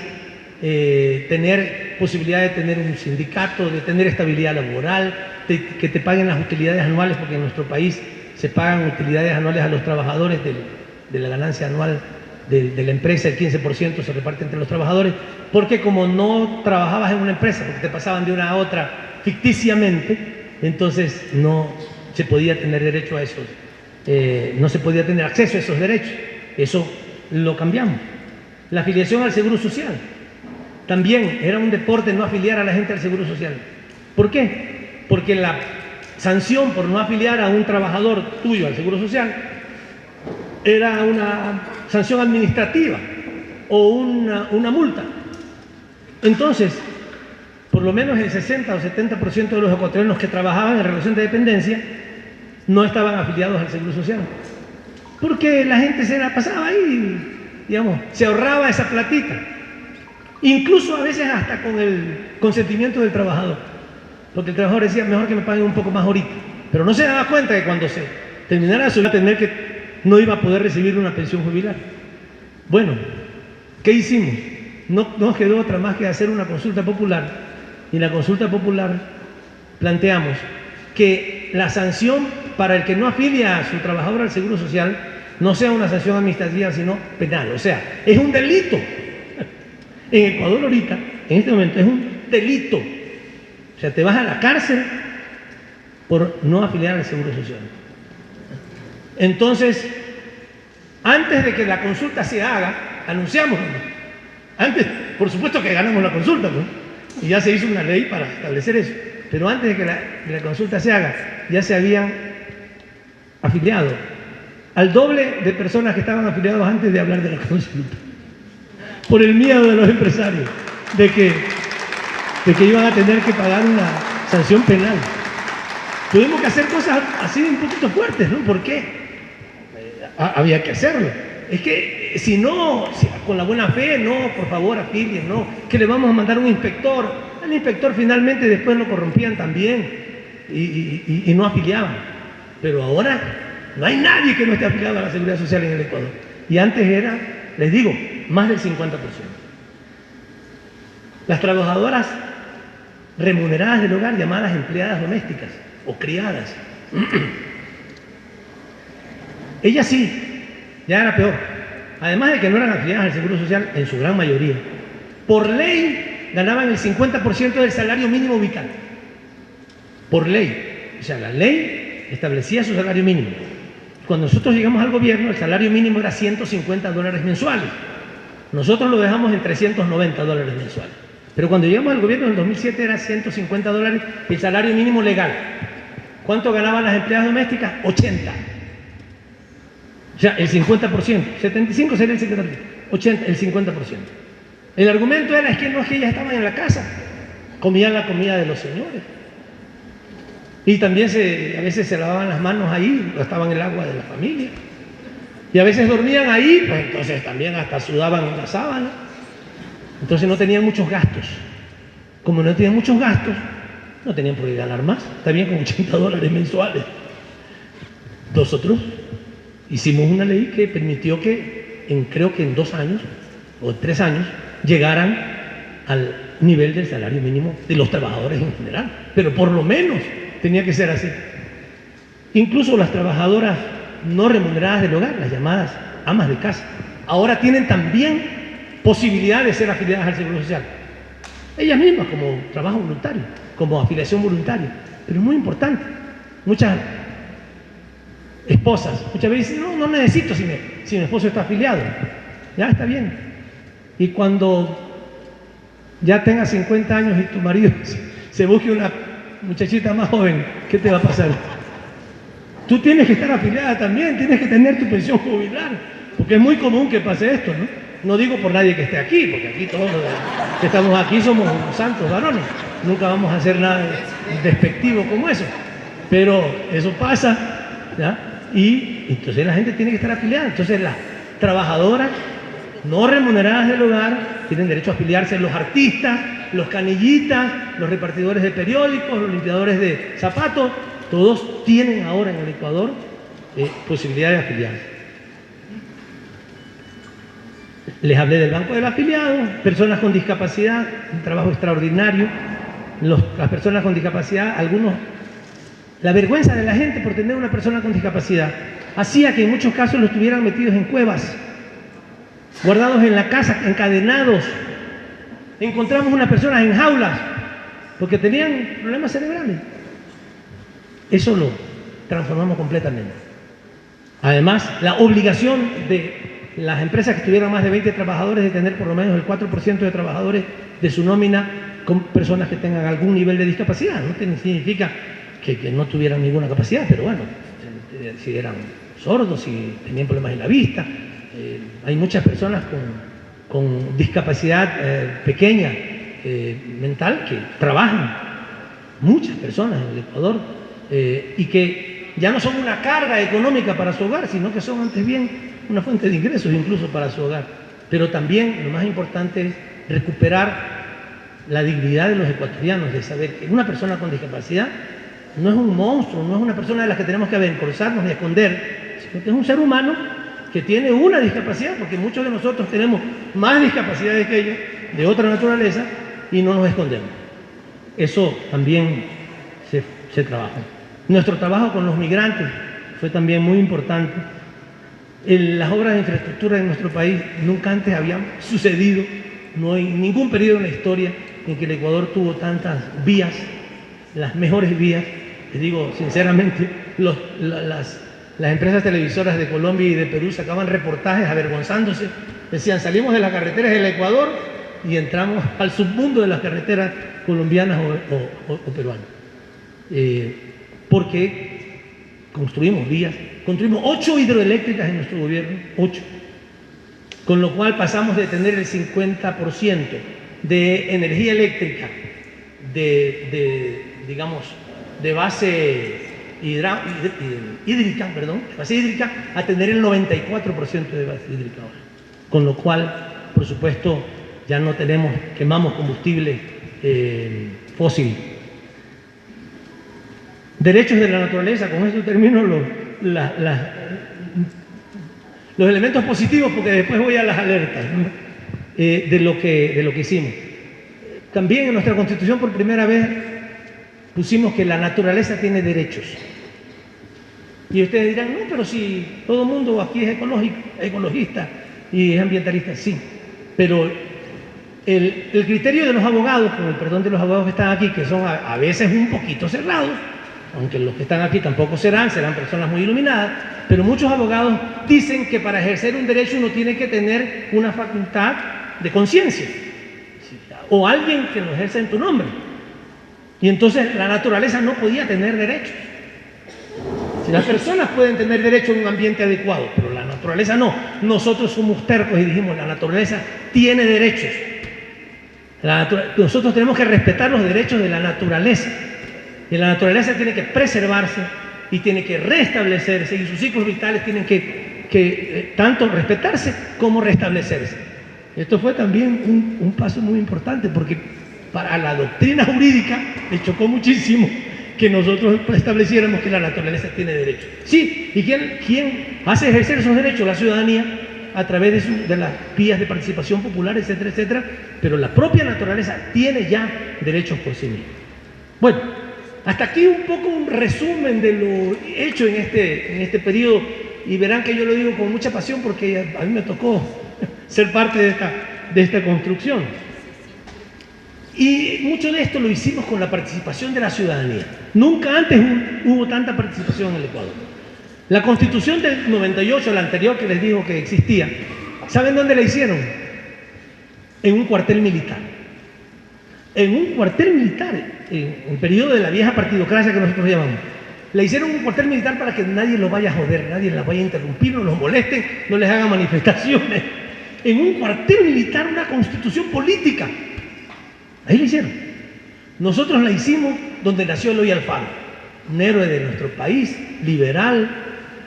A: tener posibilidad de tener un sindicato, de tener estabilidad laboral, que te paguen las utilidades anuales, porque en nuestro país se pagan utilidades anuales a los trabajadores de la ganancia anual de la empresa, el 15% se reparte entre los trabajadores, porque como no trabajabas en una empresa, porque te pasaban de una a otra ficticiamente, entonces no se podía tener derecho a esos, no se podía tener acceso a esos derechos. Eso lo cambiamos. La afiliación al Seguro Social. También era un deporte no afiliar a la gente al Seguro Social. ¿Por qué? Porque la sanción por no afiliar a un trabajador tuyo al Seguro Social era una sanción administrativa o una multa. Entonces, por lo menos el 60 o 70% de los ecuatorianos que trabajaban en relación de dependencia no estaban afiliados al Seguro Social. Porque la gente se la pasaba ahí, digamos, se ahorraba esa platita. Incluso a veces hasta con el consentimiento del trabajador. Porque el trabajador decía, mejor que me paguen un poco más ahorita. Pero no se daba cuenta que cuando se terminara su vida no iba a poder recibir una pensión jubilar. Bueno, ¿qué hicimos? No nos quedó otra más que hacer una consulta popular. Y en la consulta popular planteamos que la sanción para el que no afilia a su trabajador al Seguro Social no sea una sanción administrativa, sino penal. O sea, es un delito. En Ecuador ahorita, en este momento, es un delito. O sea, te vas a la cárcel por no afiliar al Seguro Social. Entonces, antes de que la consulta se haga, anunciamos. Antes, por supuesto que ganamos la consulta, ¿no? Y ya se hizo una ley para establecer eso. Pero antes de que la consulta se haga, ya se habían afiliado al doble de personas que estaban afiliados antes de hablar de la consulta. Por el miedo de los empresarios de que iban a tener que pagar una sanción penal. Tuvimos que hacer cosas así un poquito fuertes, ¿no? ¿Por qué? Había que hacerlo. Es que si no, con la buena fe, no, por favor, afilien, no, que le vamos a mandar un inspector. Al inspector finalmente después lo corrompían también y no afiliaban. Pero ahora no hay nadie que no esté afiliado a la Seguridad Social en el Ecuador. Y antes era, les digo, más del 50%. Las trabajadoras remuneradas del hogar, llamadas empleadas domésticas o criadas, ellas sí, ya era peor. Además de que no eran afiliadas al Seguro Social en su gran mayoría, por ley ganaban el 50% del salario mínimo vital. Por ley. O sea, la ley establecía su salario mínimo. Cuando nosotros llegamos al gobierno, el salario mínimo era $150 mensuales. Nosotros lo dejamos en $390 mensuales. Pero cuando llegamos al gobierno en el 2007 era $150 el salario mínimo legal. ¿Cuánto ganaban las empleadas domésticas? 80. O sea, el 50%, 75 sería el 50%, 80, el 50%. El argumento era, es que ellas estaban en la casa, comían la comida de los señores. Y también a veces se lavaban las manos ahí, gastaban el agua de la familia. Y a veces dormían ahí, pues entonces también hasta sudaban en la sábana. Entonces no tenían muchos gastos. Como no tenían muchos gastos, no tenían por qué ganar más. Está bien con $80 mensuales. Nosotros hicimos una ley que permitió que creo que en 2 años o 3 años llegaran al nivel del salario mínimo de los trabajadores en general. Pero por lo menos tenía que ser así. Incluso las trabajadoras no remuneradas del hogar, las llamadas amas de casa, ahora tienen también posibilidad de ser afiliadas al Seguro Social. Ellas mismas como trabajo voluntario, como afiliación voluntaria. Pero es muy importante. Muchas esposas muchas veces dicen, no necesito si mi esposo está afiliado. Ya está bien. Y cuando ya tengas 50 años y tu marido se busque una muchachita más joven, ¿qué te va a pasar? Tú tienes que estar afiliada también, tienes que tener tu pensión jubilar, porque es muy común que pase esto, ¿no? No digo por nadie que esté aquí, porque aquí todos los que estamos aquí somos santos varones, nunca vamos a hacer nada despectivo como eso, pero eso pasa, ¿ya? Y entonces la gente tiene que estar afiliada. Entonces las trabajadoras no remuneradas del hogar tienen derecho a afiliarse, los artistas, los canillitas, los repartidores de periódicos, los limpiadores de zapatos, todos tienen ahora en el Ecuador posibilidad de afiliarse. Les hablé del Banco del Afiliado, personas con discapacidad, un trabajo extraordinario. Las personas con discapacidad, la vergüenza de la gente por tener una persona con discapacidad hacía que en muchos casos los tuvieran metidos en cuevas, guardados en la casa, encadenados. Encontramos unas personas en jaulas porque tenían problemas cerebrales. Eso lo transformamos completamente. Además, la obligación de las empresas que tuvieran más de 20 trabajadores de tener por lo menos el 4% de trabajadores de su nómina con personas que tengan algún nivel de discapacidad. No significa que no tuvieran ninguna capacidad, pero bueno, si eran sordos, si tenían problemas en la vista. Hay muchas personas con discapacidad pequeña mental que trabajan, muchas personas en el Ecuador, y que ya no son una carga económica para su hogar, sino que son antes bien una fuente de ingresos incluso para su hogar. Pero también lo más importante es recuperar la dignidad de los ecuatorianos, de saber que una persona con discapacidad no es un monstruo, no es una persona de la que tenemos que avergonzarnos ni esconder, sino que es un ser humano que tiene una discapacidad, porque muchos de nosotros tenemos más discapacidades que ellos, de otra naturaleza, y no nos escondemos. Eso también se trabaja. Nuestro trabajo con los migrantes fue también muy importante. Las obras de infraestructura en nuestro país nunca antes habían sucedido. No hay ningún periodo en la historia en que el Ecuador tuvo tantas vías, las mejores vías. Les digo sinceramente, las empresas televisoras de Colombia y de Perú sacaban reportajes avergonzándose. Decían, salimos de las carreteras del Ecuador y entramos al submundo de las carreteras colombianas o peruanas. Porque construimos vías, construimos 8 hidroeléctricas en nuestro gobierno, 8. Con lo cual pasamos de tener el 50% de energía eléctrica de base hídrica, a tener el 94% de base hídrica ahora. Con lo cual, por supuesto, ya no quemamos combustible fósil. Derechos de la naturaleza, con esto termino los elementos positivos, porque después voy a las alertas, ¿no? de lo que hicimmo. También en nuestra Constitución por primera vez pusimos que la naturaleza tiene derechos. Y ustedes dirán, no, pero si todo el mundo aquí es ecologista y es ambientalista, sí. Pero el criterio de los abogados, con el perdón de los abogados que están aquí, que son a veces un poquito cerrados, aunque los que están aquí tampoco serán personas muy iluminadas, pero muchos abogados dicen que para ejercer un derecho uno tiene que tener una facultad de conciencia, o alguien que lo ejerza en tu nombre. Y entonces la naturaleza no podía tener derechos. Si las personas pueden tener derecho a un ambiente adecuado, pero la naturaleza no. Nosotros somos tercos y dijimos, la naturaleza tiene derechos. Nosotros tenemos que respetar los derechos de la naturaleza. Y la naturaleza tiene que preservarse y tiene que restablecerse, y sus ciclos vitales tienen que tanto respetarse como restablecerse. Esto fue también un paso muy importante, porque para la doctrina jurídica le chocó muchísimo que nosotros estableciéramos que la naturaleza tiene derechos. Sí, ¿y quién hace ejercer esos derechos? La ciudadanía, a través de las vías de participación popular, etcétera, etcétera, pero la propia naturaleza tiene ya derechos por sí misma. Bueno, hasta aquí un poco un resumen de lo hecho en este periodo, y verán que yo lo digo con mucha pasión porque a mí me tocó ser parte de esta construcción. Y mucho de esto lo hicimos con la participación de la ciudadanía. Nunca antes hubo tanta participación en el Ecuador. La Constitución del 98, la anterior que les digo que existía, ¿saben dónde la hicieron? En un cuartel militar. En un cuartel militar, en el periodo de la vieja partidocracia que nosotros llamamos. La hicieron en un cuartel militar para que nadie los vaya a joder, nadie las vaya a interrumpir, no los molesten, no les hagan manifestaciones. En un cuartel militar, una constitución política. Ahí la hicieron. Nosotros la hicimos donde nació Eloy Alfaro, un héroe de nuestro país, liberal,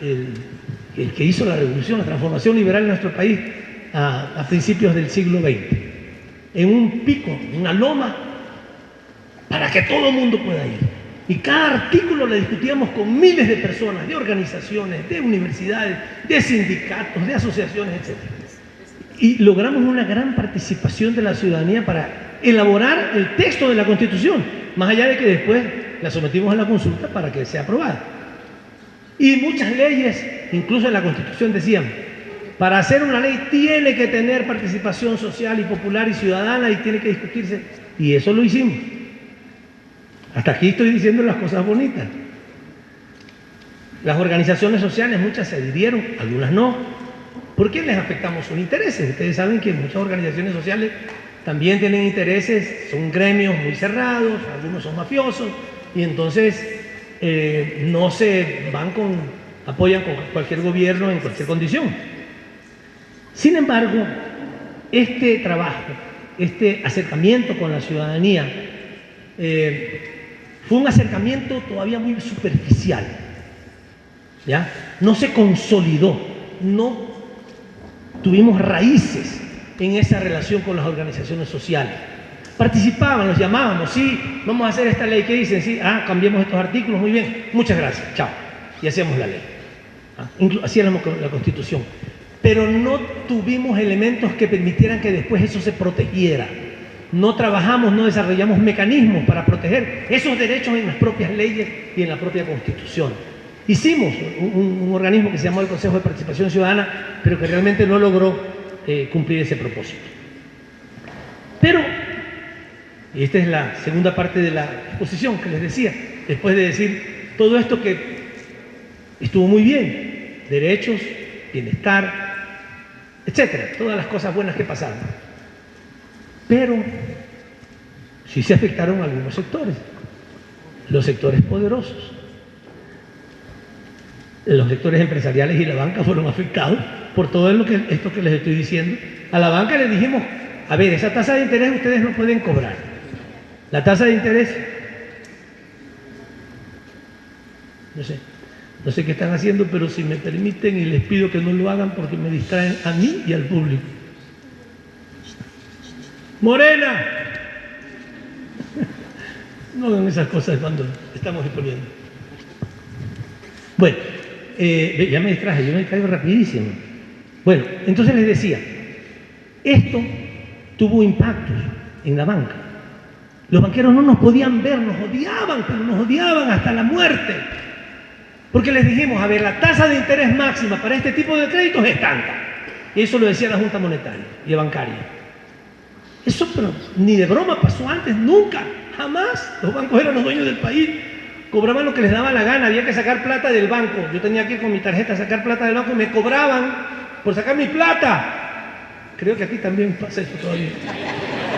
A: el que hizo la revolución, la transformación liberal en nuestro país a principios del siglo XX. En un pico, en una loma, para que todo el mundo pueda ir. Y cada artículo lo discutíamos con miles de personas, de organizaciones, de universidades, de sindicatos, de asociaciones, etc. Y logramos una gran participación de la ciudadanía para elaborar el texto de la Constitución, más allá de que después la sometimos a la consulta para que sea aprobada. Y muchas leyes, incluso en la Constitución decían, para hacer una ley tiene que tener participación social y popular y ciudadana y tiene que discutirse. Y eso lo hicimos. Hasta aquí estoy diciendo las cosas bonitas. Las organizaciones sociales, muchas se adhirieron, algunas no. ¿Por qué les afectamos sus intereses? Ustedes saben que muchas organizaciones sociales también tienen intereses, son gremios muy cerrados, algunos son mafiosos, y entonces no se van apoyan con cualquier gobierno en cualquier condición. Sin embargo, este trabajo, este acercamiento con la ciudadanía, fue un acercamiento todavía muy superficial, ¿ya? No se consolidó, no tuvimos raíces en esa relación con las organizaciones sociales. Participaban, los llamábamos, sí, vamos a hacer esta ley, ¿qué dicen? Sí, cambiemos estos artículos, muy bien, muchas gracias, chao. Y hacíamos la ley. Hacíamos la Constitución. Pero no tuvimos elementos que permitieran que después eso se protegiera. No trabajamos, no desarrollamos mecanismos para proteger esos derechos en las propias leyes y en la propia Constitución. Hicimos un organismo que se llamó el Consejo de Participación Ciudadana, pero que realmente no logró cumplir ese propósito. Pero, y esta es la segunda parte de la exposición que les decía, después de decir todo esto que estuvo muy bien, derechos, bienestar, etcétera, todas las cosas buenas que pasaron. Pero sí se afectaron algunos sectores, los sectores poderosos. Los sectores empresariales y la banca fueron afectados por todo esto que les estoy diciendo. A la banca les dijimos, a ver, esa tasa de interés ustedes no pueden cobrar. La tasa de interés, no sé qué están haciendo, pero si me permiten y les pido que no lo hagan porque me distraen a mí y al público. Morena, no hagan esas cosas cuando estamos exponiendo. Bueno, ya me distraje, yo me distraigo rapidísimo. Bueno, entonces les decía, esto tuvo impactos en la banca. Los banqueros no nos podían ver, nos odiaban, pero nos odiaban hasta la muerte. Porque les dijimos, a ver, la tasa de interés máxima para este tipo de créditos es tanta. Y eso lo decía la Junta Monetaria y Bancaria. Eso pero ni de broma pasó antes, nunca, jamás. Los bancos eran los dueños del país, cobraban lo que les daba la gana, había que sacar plata del banco. Yo tenía que ir con mi tarjeta a sacar plata del banco y me cobraban por sacar mi plata. Creo que aquí también pasa eso todavía.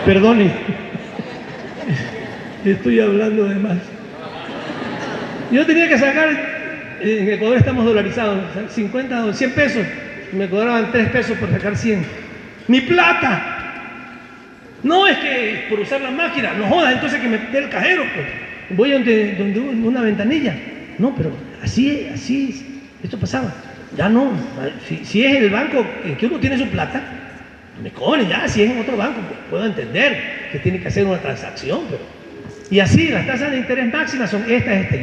A: Perdonen, estoy hablando de más. Yo tenía que sacar, en Ecuador estamos dolarizados, 50 o 100 pesos, me cobraban 3 pesos por sacar 100. ¡Mi plata! No, es que por usar la máquina, no jodas, entonces que me dé el cajero, pues. Voy a donde una ventanilla. No, pero así es. Esto pasaba. Ya no. Si es el banco en que uno tiene su plata, me cobren ya. Si es en otro banco, pues, puedo entender que tiene que hacer una transacción. Pero... Y así, las tasas de interés máximas son estas y estas.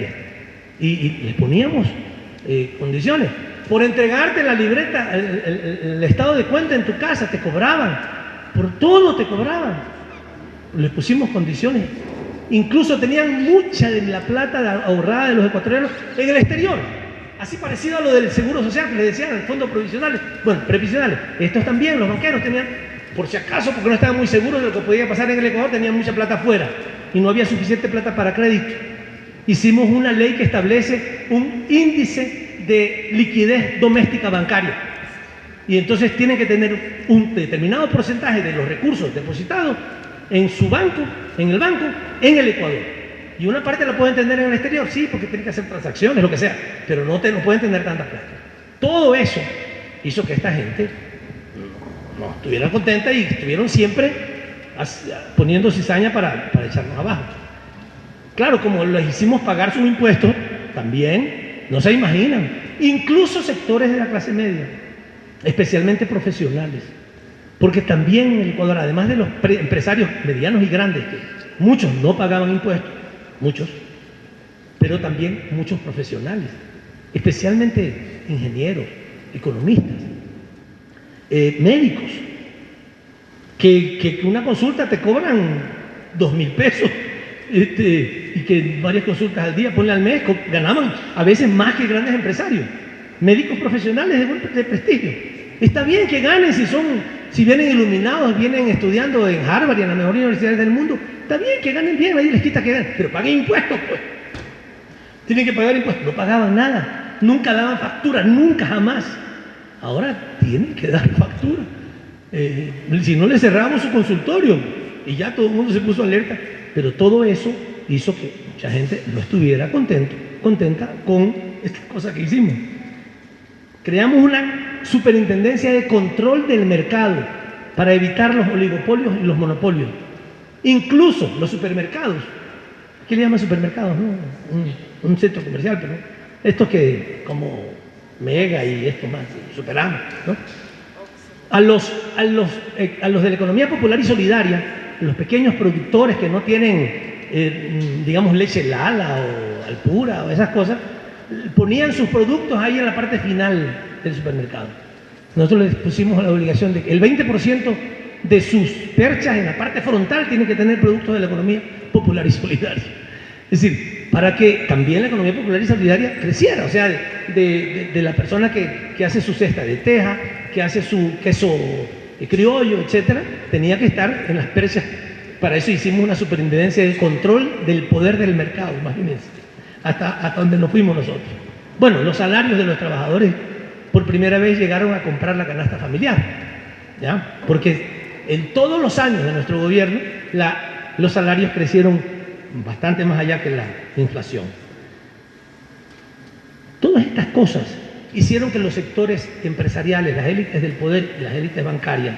A: Y les poníamos condiciones. Por entregarte la libreta, el estado de cuenta en tu casa, te cobraban. Por todo te cobraban. Les pusimos condiciones. Incluso tenían mucha de la plata ahorrada de los ecuatorianos en el exterior. Así parecido a lo del seguro social que les decían, el fondo provisionales. Bueno, previsionales. Estos también, los banqueros tenían, por si acaso, porque no estaban muy seguros de lo que podía pasar en el Ecuador, tenían mucha plata afuera y no había suficiente plata para crédito. Hicimos una ley que establece un índice de liquidez doméstica bancaria. Y entonces tienen que tener un determinado porcentaje de los recursos depositados en su banco, en el Ecuador. Y una parte la pueden tener en el exterior, sí, porque tienen que hacer transacciones, lo que sea, pero no pueden tener tanta plata. Todo eso hizo que esta gente no estuviera contenta y estuvieron siempre poniendo cizaña para echarnos abajo. Claro, como les hicimos pagar sus impuestos, también, no se imaginan, incluso sectores de la clase media, especialmente profesionales, porque también en el Ecuador, además de los empresarios medianos y grandes, que muchos no pagaban impuestos, muchos, pero también muchos profesionales, especialmente ingenieros, economistas, médicos, que una consulta te cobran 2.000 pesos, y que varias consultas al día, ponle al mes, ganaban a veces más que grandes empresarios, médicos profesionales de prestigio. Está bien que ganen si vienen iluminados, vienen estudiando en Harvard y en las mejores universidades del mundo. Está bien que ganen bien, nadie les quita que ganen, pero paguen impuestos, pues. Tienen que pagar impuestos. No pagaban nada, nunca daban factura, nunca, jamás. Ahora tienen que dar factura. Si no, le cerramos su consultorio y ya todo el mundo se puso alerta. Pero todo eso hizo que mucha gente no estuviera contenta con estas cosas que hicimos. Creamos una superintendencia de control del mercado para evitar los oligopolios y los monopolios. Incluso los supermercados. ¿Qué le llaman supermercados? ¿No? Un centro comercial, pero estos que como Mega y esto más, Superama, ¿no? A los de la economía popular y solidaria, los pequeños productores que no tienen, digamos, leche Lala o Alpura o esas cosas, ponían sus productos ahí en la parte final del supermercado. Nosotros les pusimos la obligación de que el 20% de sus perchas en la parte frontal tienen que tener productos de la economía popular y solidaria. Es decir, para que también la economía popular y solidaria creciera, o sea, de la persona que hace su cesta de teja, que hace su queso criollo, etcétera, tenía que estar en las perchas. Para eso hicimos una superintendencia de control del poder del mercado, imagínense, hasta donde nos fuimos nosotros. Bueno, los salarios de los trabajadores por primera vez llegaron a comprar la canasta familiar, ¿ya? Porque en todos los años de nuestro gobierno los salarios crecieron bastante más allá que la inflación. Todas estas cosas hicieron que los sectores empresariales, las élites del poder y las élites bancarias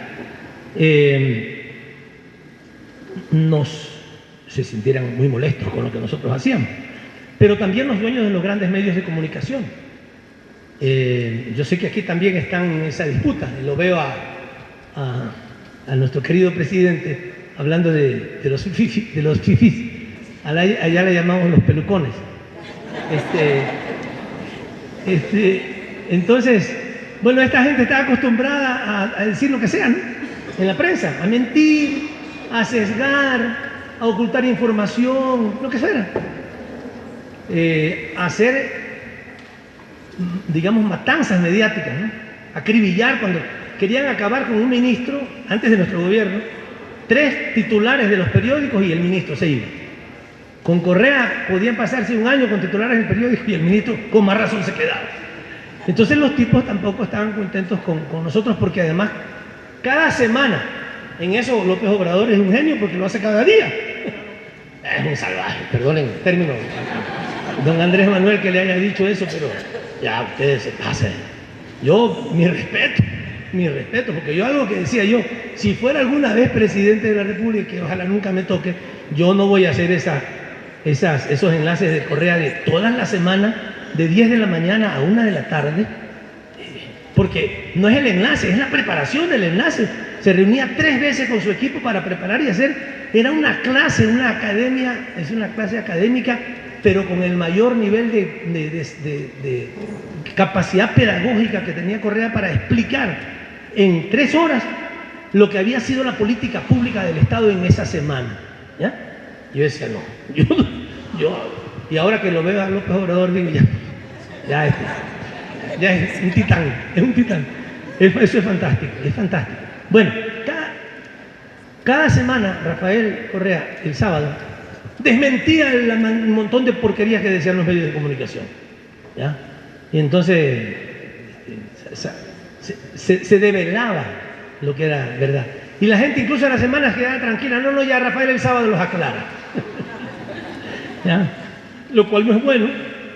A: se sintieran muy molestos con lo que nosotros hacíamos. Pero también los dueños de los grandes medios de comunicación. Yo sé que aquí también están en esa disputa. Lo veo a nuestro querido presidente hablando de los fifís. Allá le llamamos los pelucones. Entonces, bueno, esta gente está acostumbrada a decir lo que sea, ¿no? En la prensa, a mentir, a sesgar, a ocultar información, lo que fuera. A hacer, digamos, matanzas mediáticas, ¿no? Acribillar cuando querían acabar con un ministro, antes de nuestro gobierno, 3 titulares de los periódicos y el ministro se iba. Con Correa podían pasarse un año con titulares del periódico y el ministro con más razón se quedaba. Entonces los tipos tampoco estaban contentos con nosotros, porque además cada semana, en eso López Obrador es un genio porque lo hace cada día. Es un salvaje, perdonen el término, don Andrés Manuel, que le haya dicho eso, pero ya ustedes se pasen. Yo, mi respeto, porque yo algo que decía yo, si fuera alguna vez presidente de la República, que ojalá nunca me toque, yo no voy a hacer esos enlaces de Correa de todas las semanas, de 10 de la mañana a 1 de la tarde, porque no es el enlace, es la preparación del enlace. Se reunía 3 veces con su equipo para preparar y hacer, era una clase, una academia, es una clase académica, pero con el mayor nivel de capacidad pedagógica que tenía Correa para explicar en 3 horas lo que había sido la política pública del Estado en esa semana. ¿Ya? Yo decía, no, y ahora que lo veo a López Obrador, digo, ya es un titán, eso es fantástico, es fantástico. Bueno, cada semana Rafael Correa, el sábado, desmentía un montón de porquerías que decían los medios de comunicación, ¿ya? Y entonces se develaba lo que era verdad. Y la gente incluso en las semanas quedaba tranquila, no, ya Rafael el sábado los aclara. ¿Ya? Lo cual no es bueno,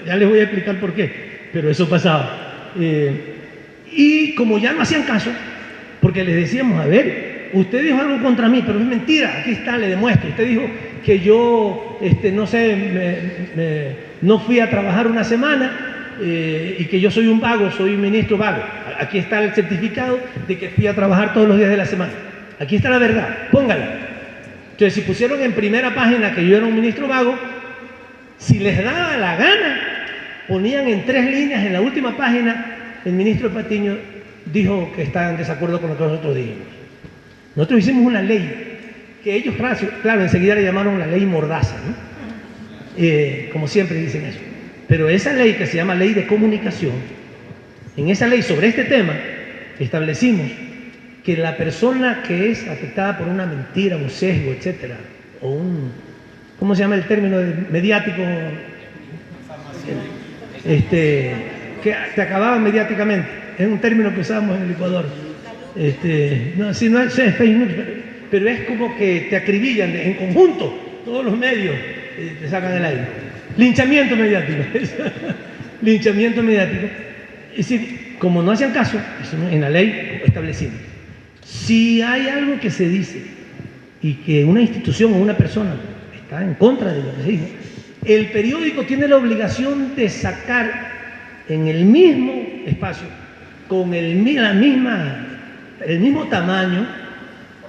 A: ya les voy a explicar por qué, pero eso pasaba. Y como ya no hacían caso, porque les decíamos, a ver, usted dijo algo contra mí, pero es mentira, aquí está, le demuestro. Usted dijo que yo, no sé, no fui a trabajar una semana y que yo soy un vago, soy un ministro vago. Aquí está el certificado de que fui a trabajar todos los días de la semana. Aquí está la verdad, póngala. Entonces, si pusieron en primera página que yo era un ministro vago, si les daba la gana, ponían en 3 líneas en la última página, el ministro Patiño dijo que está en desacuerdo con lo que nosotros dijimos. Nosotros hicimos una ley que ellos, claro, enseguida le llamaron la ley Mordaza, ¿no? Como siempre dicen eso. Pero esa ley, que se llama Ley de Comunicación, en esa ley sobre este tema establecimos que la persona que es afectada por una mentira, un sesgo, etcétera, o ¿cómo se llama el término mediático? Que te acababa mediáticamente. Es un término que usamos en el Ecuador. No es Facebook, pero es como que te acribillan en conjunto, todos los medios te sacan el aire. Linchamiento mediático. Linchamiento mediático. Es decir, como no hacían caso, en la ley establecimos. Si hay algo que se dice y que una institución o una persona está en contra de lo que se dice, el periódico tiene la obligación de sacar en el mismo espacio, con el mismo tamaño,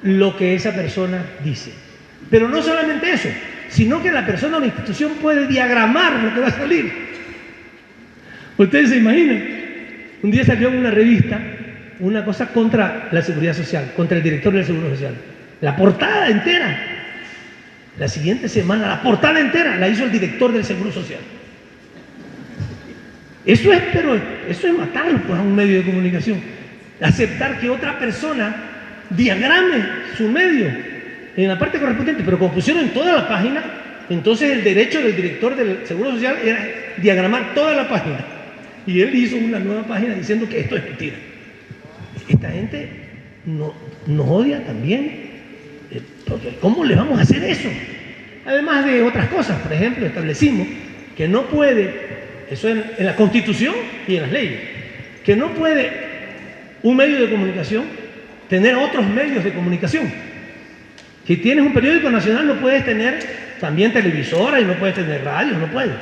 A: lo que esa persona dice. Pero no solamente eso, sino que la persona o la institución puede diagramar lo que va a salir. Ustedes se imaginan, un día salió en una revista una cosa contra la seguridad social, contra el director del Seguro Social. La portada entera. La siguiente semana, la portada entera la hizo el director del Seguro Social. Eso es matarlo, pues, a un medio de comunicación. Aceptar que otra persona diagrame su medio en la parte correspondiente, pero como pusieron en toda la página, entonces el derecho del director del Seguro Social era diagramar toda la página. Y él hizo una nueva página diciendo que esto es mentira. Esta gente nos odia también, porque ¿cómo le vamos a hacer eso? Además de otras cosas, por ejemplo, establecimos que no puede, eso en la Constitución y en las leyes, que no puede un medio de comunicación tener otros medios de comunicación. Si tienes un periódico nacional, no puedes tener también televisora y no puedes tener radio, no puedes.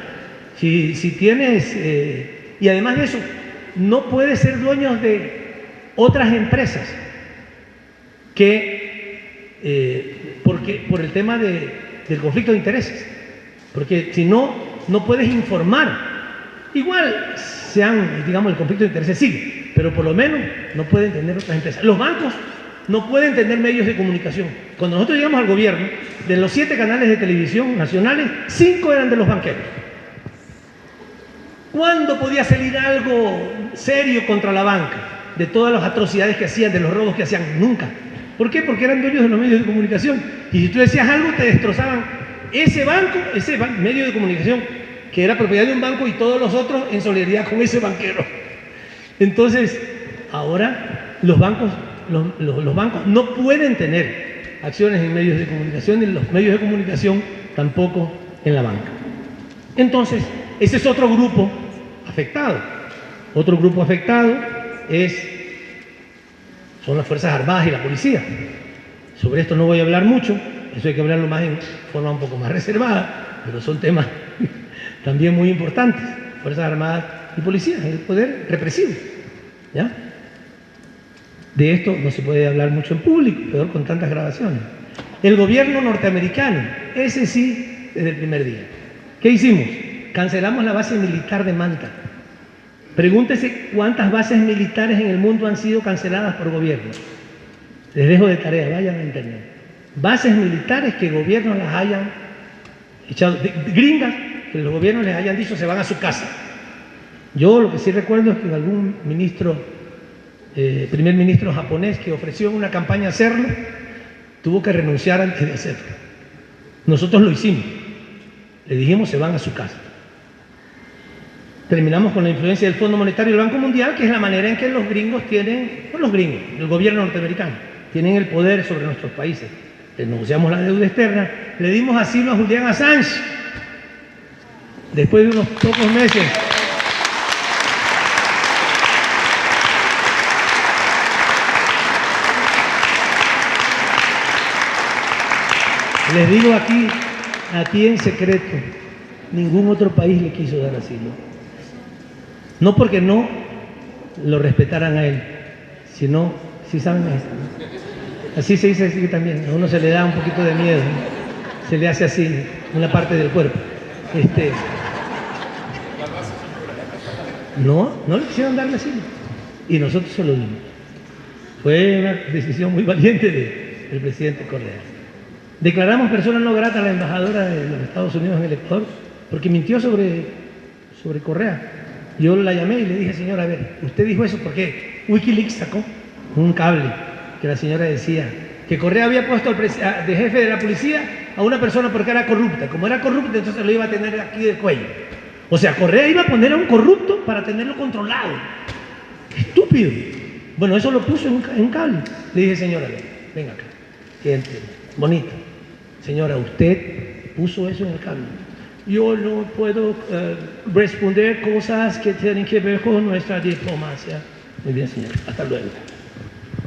A: Si tienes, y además de eso, no puedes ser dueños de otras empresas que, por el tema del conflicto de intereses, porque si no, no puedes informar. Igual digamos, el conflicto de intereses sigue, pero por lo menos no pueden tener otras empresas. Los bancos no pueden tener medios de comunicación. Cuando nosotros llegamos al gobierno, de los 7 canales de televisión nacionales, 5 eran de los banqueros. ¿Cuándo podía salir algo serio contra la banca? De todas las atrocidades que hacían, de los robos que hacían, nunca. ¿Por qué? Porque eran dueños de los medios de comunicación. Y si tú decías algo, te destrozaban ese medio de comunicación, que era propiedad de un banco, y todos los otros en solidaridad con ese banquero. Entonces, ahora los bancos no pueden tener acciones en medios de comunicación, y los medios de comunicación tampoco en la banca. Entonces, ese es otro grupo afectado. Otro grupo afectado son las Fuerzas Armadas y la policía. Sobre esto no voy a hablar mucho, eso hay que hablarlo más en forma un poco más reservada, pero son temas también muy importantes. Fuerzas Armadas y policía, el poder represivo, ¿ya? De esto no se puede hablar mucho en público, peor con tantas grabaciones. El gobierno norteamericano, ese sí, desde el primer día. ¿Qué hicimos? Cancelamos la base militar de Manta. Pregúntese cuántas bases militares en el mundo han sido canceladas por gobiernos. Les dejo de tarea, vayan a internet. Bases militares que gobiernos las hayan echado, gringas, que los gobiernos les hayan dicho se van a su casa. Yo lo que sí recuerdo es que algún primer ministro japonés que ofreció en una campaña hacerlo, tuvo que renunciar antes de hacerlo. Nosotros lo hicimos. Le dijimos se van a su casa. Terminamos con la influencia del Fondo Monetario y el Banco Mundial, que es la manera en que los gringos tienen, no los gringos, el gobierno norteamericano, tienen el poder sobre nuestros países. Les negociamos la deuda externa, le dimos asilo a Julian Assange. Después de unos pocos meses, les digo aquí en secreto, ningún otro país le quiso dar asilo. No porque no lo respetaran a él, sino, si saben esto, ¿no? Así se dice así también, a uno se le da un poquito de miedo, ¿no? Se le hace así, una parte del cuerpo. No le quisieron darle asilo. Y nosotros se lo dimos. Fue una decisión muy valiente del presidente Correa. Declaramos persona no grata a la embajadora de los Estados Unidos en el Ecuador porque mintió sobre Correa. Yo la llamé y le dije, señora, a ver, usted dijo eso porque Wikileaks sacó un cable que la señora decía que Correa había puesto de jefe de la policía a una persona porque era corrupta. Como era corrupta, entonces lo iba a tener aquí del cuello. O sea, Correa iba a poner a un corrupto para tenerlo controlado. Estúpido. Bueno, eso lo puso en un cable. Le dije, señora, venga acá, siente, bonita. Señora, usted puso eso en el cable. Yo no puedo responder cosas que tienen que ver con nuestra diplomacia. Muy bien, señora, hasta luego.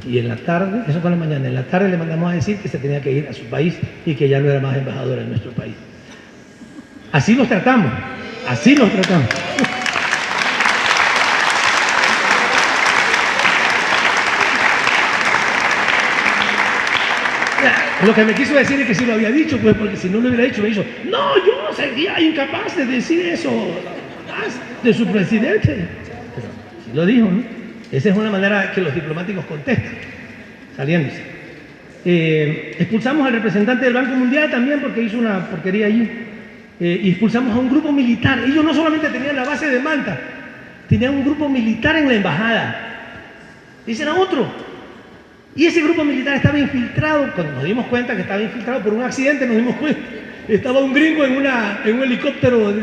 A: Y en la tarde, eso fue en la mañana, en la tarde le mandamos a decir que se tenía que ir a su país y que ya no era más embajadora en nuestro país. Así los tratamos, así los tratamos. Lo que me quiso decir es que sí lo había dicho, pues, porque si no lo hubiera dicho, me dijo, no, yo sería incapaz de decir eso de su presidente. Pero sí lo dijo, ¿no? Esa es una manera que los diplomáticos contestan, saliéndose. Expulsamos al representante del Banco Mundial también porque hizo una porquería allí. Y expulsamos a un grupo militar. Ellos no solamente tenían la base de Manta, tenían un grupo militar en la embajada. Ese era otro. Y ese grupo militar estaba infiltrado, cuando nos dimos cuenta que estaba infiltrado por un accidente, nos dimos cuenta, estaba un gringo en un helicóptero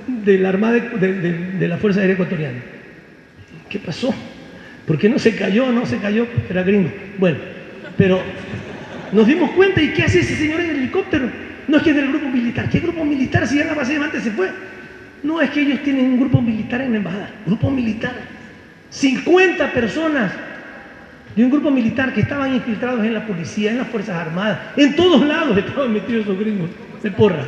A: de la Armada de la Fuerza Aérea Ecuatoriana. ¿Qué pasó? ¿Por qué no se cayó? No se cayó, era gringo. Bueno, pero nos dimos cuenta, ¿y qué hace ese señor en el helicóptero? No es que es del grupo militar. ¿Qué grupo militar si ya la base de Manta se fue? No, es que ellos tienen un grupo militar en la embajada. Grupo militar. 50 personas de un grupo militar que estaban infiltrados en la policía, en las Fuerzas Armadas, en todos lados estaban metidos esos gringos de porra.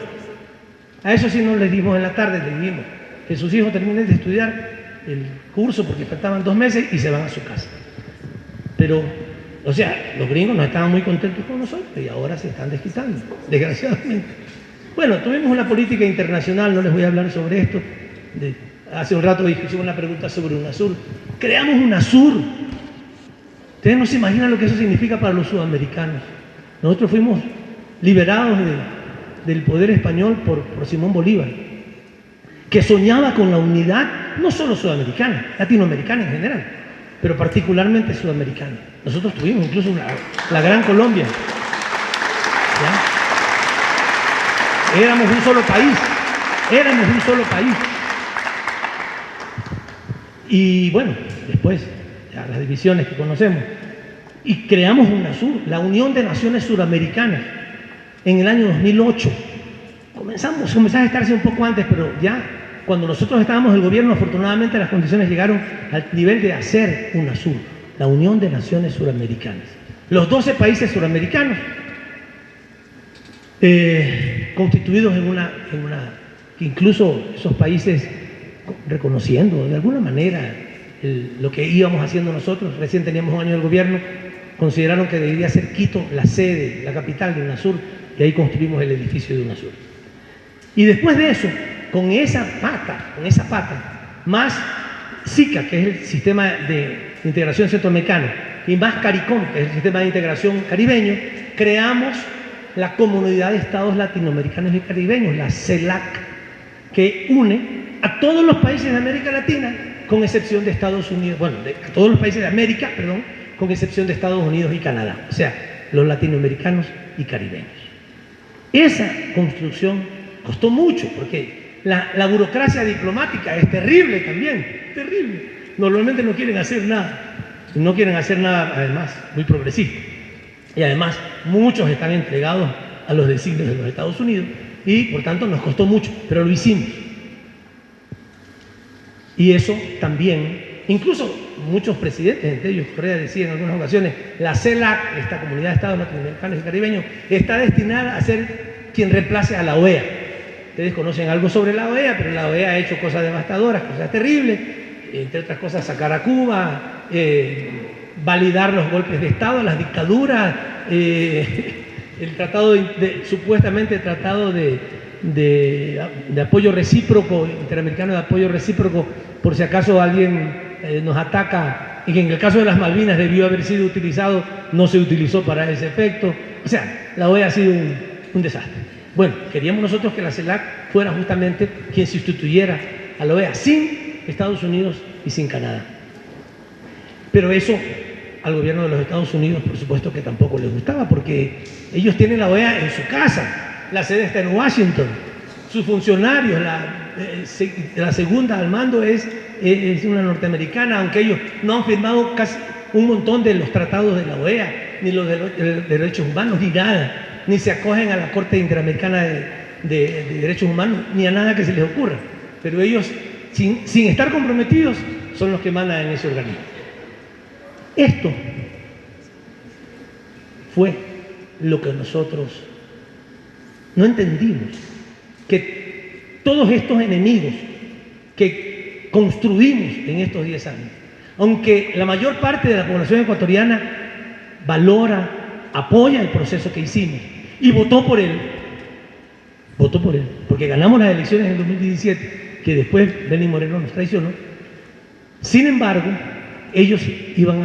A: A eso sí no les dimos en la tarde, les dijimos que sus hijos terminen de estudiar el curso porque faltaban 2 meses y se van a su casa. Pero, o sea, los gringos no estaban muy contentos con nosotros y ahora se están desquitando, desgraciadamente. Bueno, tuvimos una política internacional, no les voy a hablar sobre esto. Hace un rato hicimos una pregunta sobre UNASUR. Creamos UNASUR. Ustedes no se imaginan lo que eso significa para los sudamericanos. Nosotros fuimos liberados del poder español por Simón Bolívar, que soñaba con la unidad no solo sudamericana, latinoamericana en general, pero particularmente sudamericana. Nosotros tuvimos incluso la Gran Colombia. ¿Ya? Éramos un solo país. Y bueno, después, ya las divisiones que conocemos, y creamos UNASUR, la Unión de Naciones Suramericanas, en el año 2008. Comenzamos a estarse un poco antes, pero ya Cuando nosotros estábamos en el gobierno, afortunadamente las condiciones llegaron al nivel de hacer UNASUR, la Unión de Naciones Suramericanas. Los 12 países suramericanos constituidos en una, incluso esos países reconociendo de alguna manera lo que íbamos haciendo nosotros. Recién teníamos un año del gobierno, consideraron que debería ser Quito la sede, la capital de UNASUR, y ahí construimos el edificio de UNASUR. Y después de eso, con esa pata, más SICA, que es el Sistema de Integración Centroamericano, y más CARICOM, que es el Sistema de Integración Caribeño, creamos la Comunidad de Estados Latinoamericanos y Caribeños, la CELAC, que une a todos los países de América Latina, con excepción de Estados Unidos, bueno, a todos los países de América, perdón, con excepción de Estados Unidos y Canadá, o sea, los latinoamericanos y caribeños. Esa construcción costó mucho, porque la burocracia diplomática es terrible también, terrible. Normalmente no quieren hacer nada, además, muy progresista. Y además, muchos están entregados a los designios de los Estados Unidos y, por tanto, nos costó mucho, pero lo hicimos. Y eso también, incluso muchos presidentes, entre ellos Correa, decía en algunas ocasiones, la CELAC, esta Comunidad de Estados Latinoamericanos y Caribeños, está destinada a ser quien reemplace a la OEA. Ustedes conocen algo sobre la OEA, pero la OEA ha hecho cosas devastadoras, cosas terribles, entre otras cosas sacar a Cuba, validar los golpes de Estado, las dictaduras, el tratado supuestamente tratado de apoyo recíproco, interamericano de apoyo recíproco, por si acaso alguien nos ataca, y que en el caso de las Malvinas debió haber sido utilizado, no se utilizó para ese efecto. O sea, la OEA ha sido un desastre. Bueno, queríamos nosotros que la CELAC fuera justamente quien sustituyera a la OEA, sin Estados Unidos y sin Canadá. Pero eso al gobierno de los Estados Unidos, por supuesto que tampoco les gustaba, porque ellos tienen la OEA en su casa, la sede está en Washington, sus funcionarios, la segunda al mando es una norteamericana, aunque ellos no han firmado casi un montón de los tratados de la OEA, ni los de derechos humanos, ni nada, ni se acogen a la Corte Interamericana de Derechos Humanos, ni a nada que se les ocurra. Pero ellos, sin estar comprometidos, son los que mandan en ese organismo. Esto fue lo que nosotros no entendimos, que todos estos enemigos que construimos en estos 10 años, aunque la mayor parte de la población ecuatoriana valora, apoya el proceso que hicimos y votó por él, porque ganamos las elecciones en 2017, que después Lenín Moreno nos traicionó. Sin embargo, ellos iban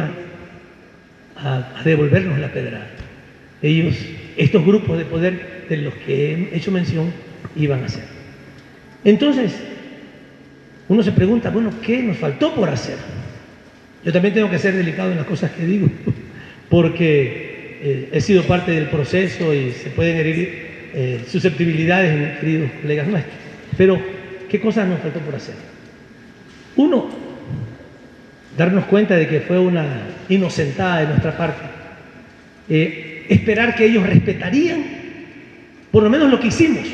A: a devolvernos la pedrada. Estos grupos de poder de los que he hecho mención, iban a hacer. Entonces, uno se pregunta, bueno, ¿qué nos faltó por hacer? Yo también tengo que ser delicado en las cosas que digo, porque he sido parte del proceso y se pueden herir susceptibilidades, queridos colegas nuestros. Pero, ¿qué cosas nos faltó por hacer? Uno, darnos cuenta de que fue una inocentada de nuestra parte. Esperar que ellos respetarían por lo menos lo que hicimos,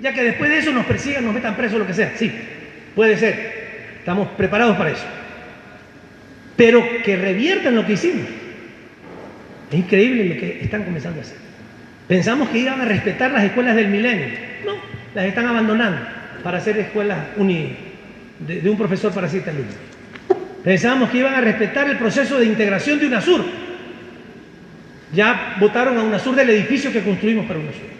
A: ya que después de eso nos persigan, nos metan presos, lo que sea. Sí, puede ser, estamos preparados para eso, pero que reviertan lo que hicimos. Es increíble lo que están comenzando a hacer. Pensamos que iban a respetar las escuelas del milenio, no, las están abandonando para hacer escuelas de un profesor para 7 alumnos. Pensábamos que iban a respetar el proceso de integración de UNASUR. Ya votaron a UNASUR del edificio que construimos para UNASUR.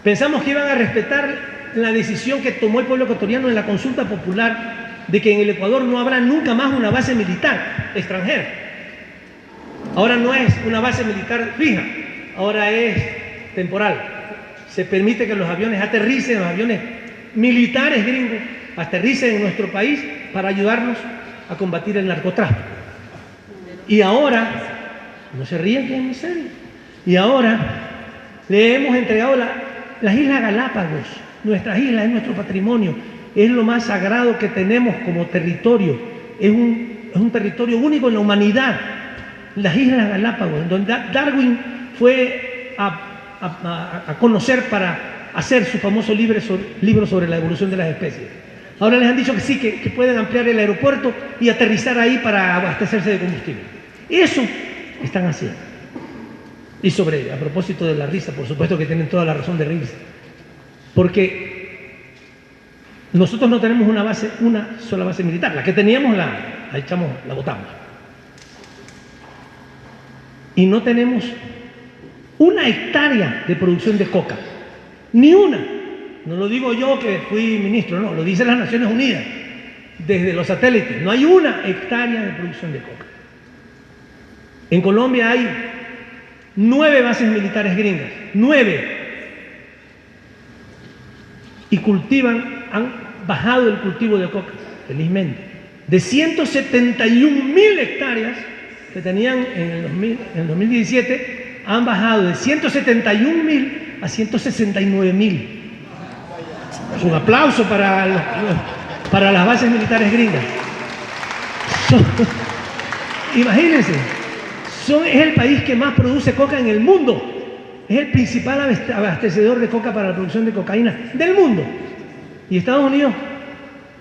A: Pensamos que iban a respetar la decisión que tomó el pueblo ecuatoriano en la consulta popular de que en el Ecuador no habrá nunca más una base militar extranjera. Ahora no es una base militar fija, ahora es temporal. Se permite que los aviones aterricen, los aviones militares gringos aterricen en nuestro país para ayudarnos a combatir el narcotráfico. Y ahora, no se rían, que es en serio, y ahora le hemos entregado las Islas Galápagos. Nuestras islas es nuestro patrimonio, es lo más sagrado que tenemos como territorio, es un territorio único en la humanidad. Las Islas Galápagos, donde Darwin fue a conocer para hacer su famoso libro sobre la evolución de las especies. Ahora les han dicho que sí, que pueden ampliar el aeropuerto y aterrizar ahí para abastecerse de combustible. Eso están haciendo. Y a propósito de la risa, por supuesto que tienen toda la razón de reírse. Porque nosotros no tenemos una sola base militar. La que teníamos la botamos. Y no tenemos una hectárea de producción de coca. Ni una. No lo digo yo que fui ministro, no, lo dicen las Naciones Unidas. Desde los satélites, no hay una hectárea de producción de coca. En Colombia hay 9 bases militares gringas, 9. Y han bajado el cultivo de coca, felizmente. De 171.000 hectáreas que tenían en el 2017, han bajado de 171.000 a 169.000. Un aplauso para las bases militares gringas. Imagínense, es el país que más produce coca en el mundo. Es el principal abastecedor de coca para la producción de cocaína del mundo. Y Estados Unidos,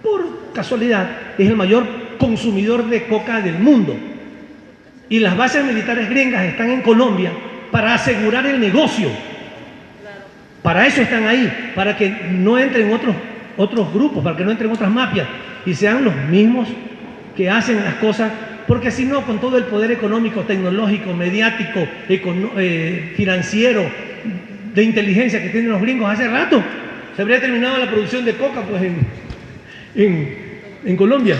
A: por casualidad, es el mayor consumidor de coca del mundo. Y las bases militares gringas están en Colombia para asegurar el negocio. Para eso están ahí, para que no entren otros grupos, para que no entren otras mafias y sean los mismos que hacen las cosas, porque si no, con todo el poder económico, tecnológico, mediático, financiero, de inteligencia que tienen los gringos hace rato, se habría terminado la producción de coca pues, en Colombia.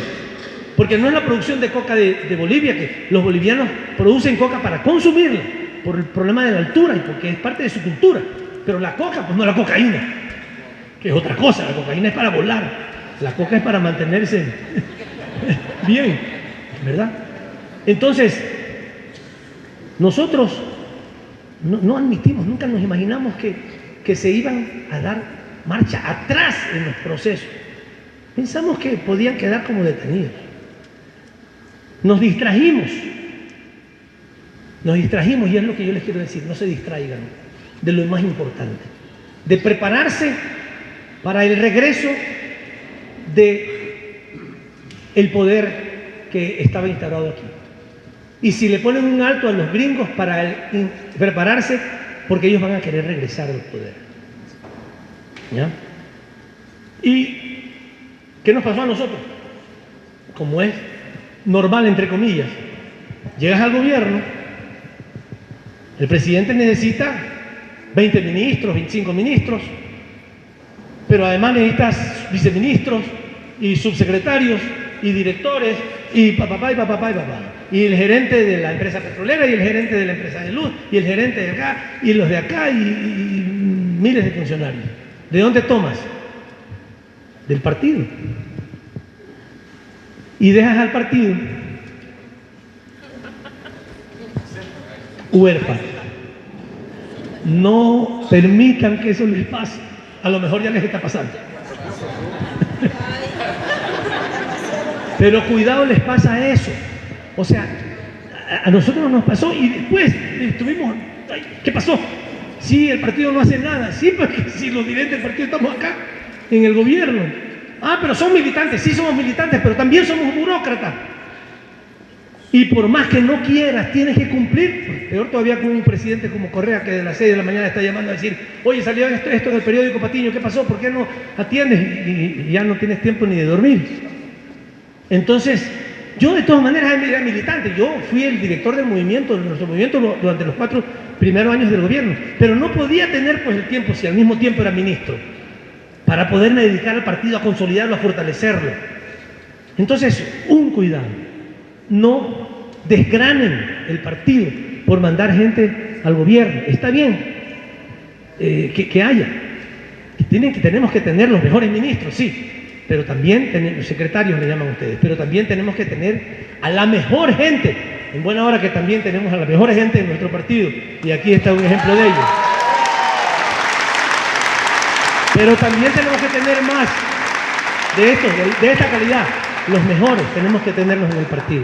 A: Porque no es la producción de coca de Bolivia, que los bolivianos producen coca para consumirla, por el problema de la altura y porque es parte de su cultura. Pero la coca, pues no la cocaína, que es otra cosa. La cocaína es para volar, la coca es para mantenerse bien, ¿verdad? Entonces, nosotros no admitimos, nunca nos imaginamos que se iban a dar marcha atrás en los procesos. Pensamos que podían quedar como detenidos. Nos distrajimos y es lo que yo les quiero decir, no se distraigan de lo más importante, de prepararse para el regreso del poder que estaba instaurado aquí. Y si le ponen un alto a los gringos para prepararse, porque ellos van a querer regresar al poder. ¿Ya? ¿Y qué nos pasó a nosotros? Como es normal, entre comillas, llegas al gobierno, el presidente necesita 20 ministros, 25 ministros, pero además necesitas viceministros y subsecretarios y directores y papá. Y el gerente de la empresa petrolera y el gerente de la empresa de luz y el gerente de acá y los de acá y miles de funcionarios. ¿De dónde tomas? Del partido. Y dejas al partido huérfano. No permitan que eso les pase. A lo mejor ya les está pasando. Pero cuidado, les pasa eso. O sea, a nosotros nos pasó y después estuvimos, ¿qué pasó? Sí, el partido no hace nada. Sí, porque si los dirigentes del partido estamos acá, en el gobierno. Ah, pero son militantes. Sí, somos militantes, pero también somos burócratas. Y por más que no quieras, tienes que cumplir. Peor todavía con un presidente como Correa, que de las 6 de la mañana está llamando a decir: oye, salió esto en el periódico Patiño, ¿qué pasó? ¿Por qué no atiendes? Y ya no tienes tiempo ni de dormir. Entonces, yo de todas maneras era militante. Yo fui el director del movimiento, de nuestro movimiento, durante los 4 primeros años del gobierno. Pero no podía tener pues el tiempo, si al mismo tiempo era ministro, para poderme dedicar al partido, a consolidarlo, a fortalecerlo. Entonces, un cuidado. No desgranen el partido por mandar gente al gobierno. Está bien que haya. Tenemos que tener los mejores ministros, sí. Pero también, los secretarios le llaman ustedes, pero también tenemos que tener a la mejor gente. En buena hora que también tenemos a la mejor gente en nuestro partido. Y aquí está un ejemplo de ello. Pero también tenemos que tener más de estos, de esta calidad. Los mejores tenemos que tenerlos en el partido.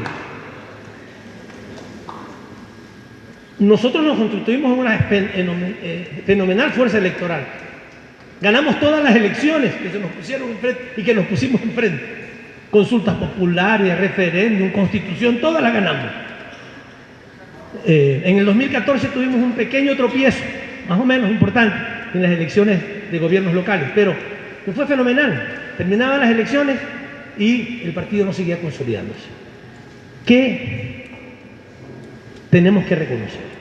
A: Nosotros nos constituimos en una fenomenal fuerza electoral. Ganamos todas las elecciones que se nos pusieron enfrente y que nos pusimos enfrente. Consultas populares, referéndum, constitución, todas las ganamos. En el 2014 tuvimos un pequeño tropiezo, más o menos importante, en las elecciones de gobiernos locales, pero fue fenomenal. Terminaban las elecciones y el partido no seguía consolidándose. ¿Qué tenemos que reconocer?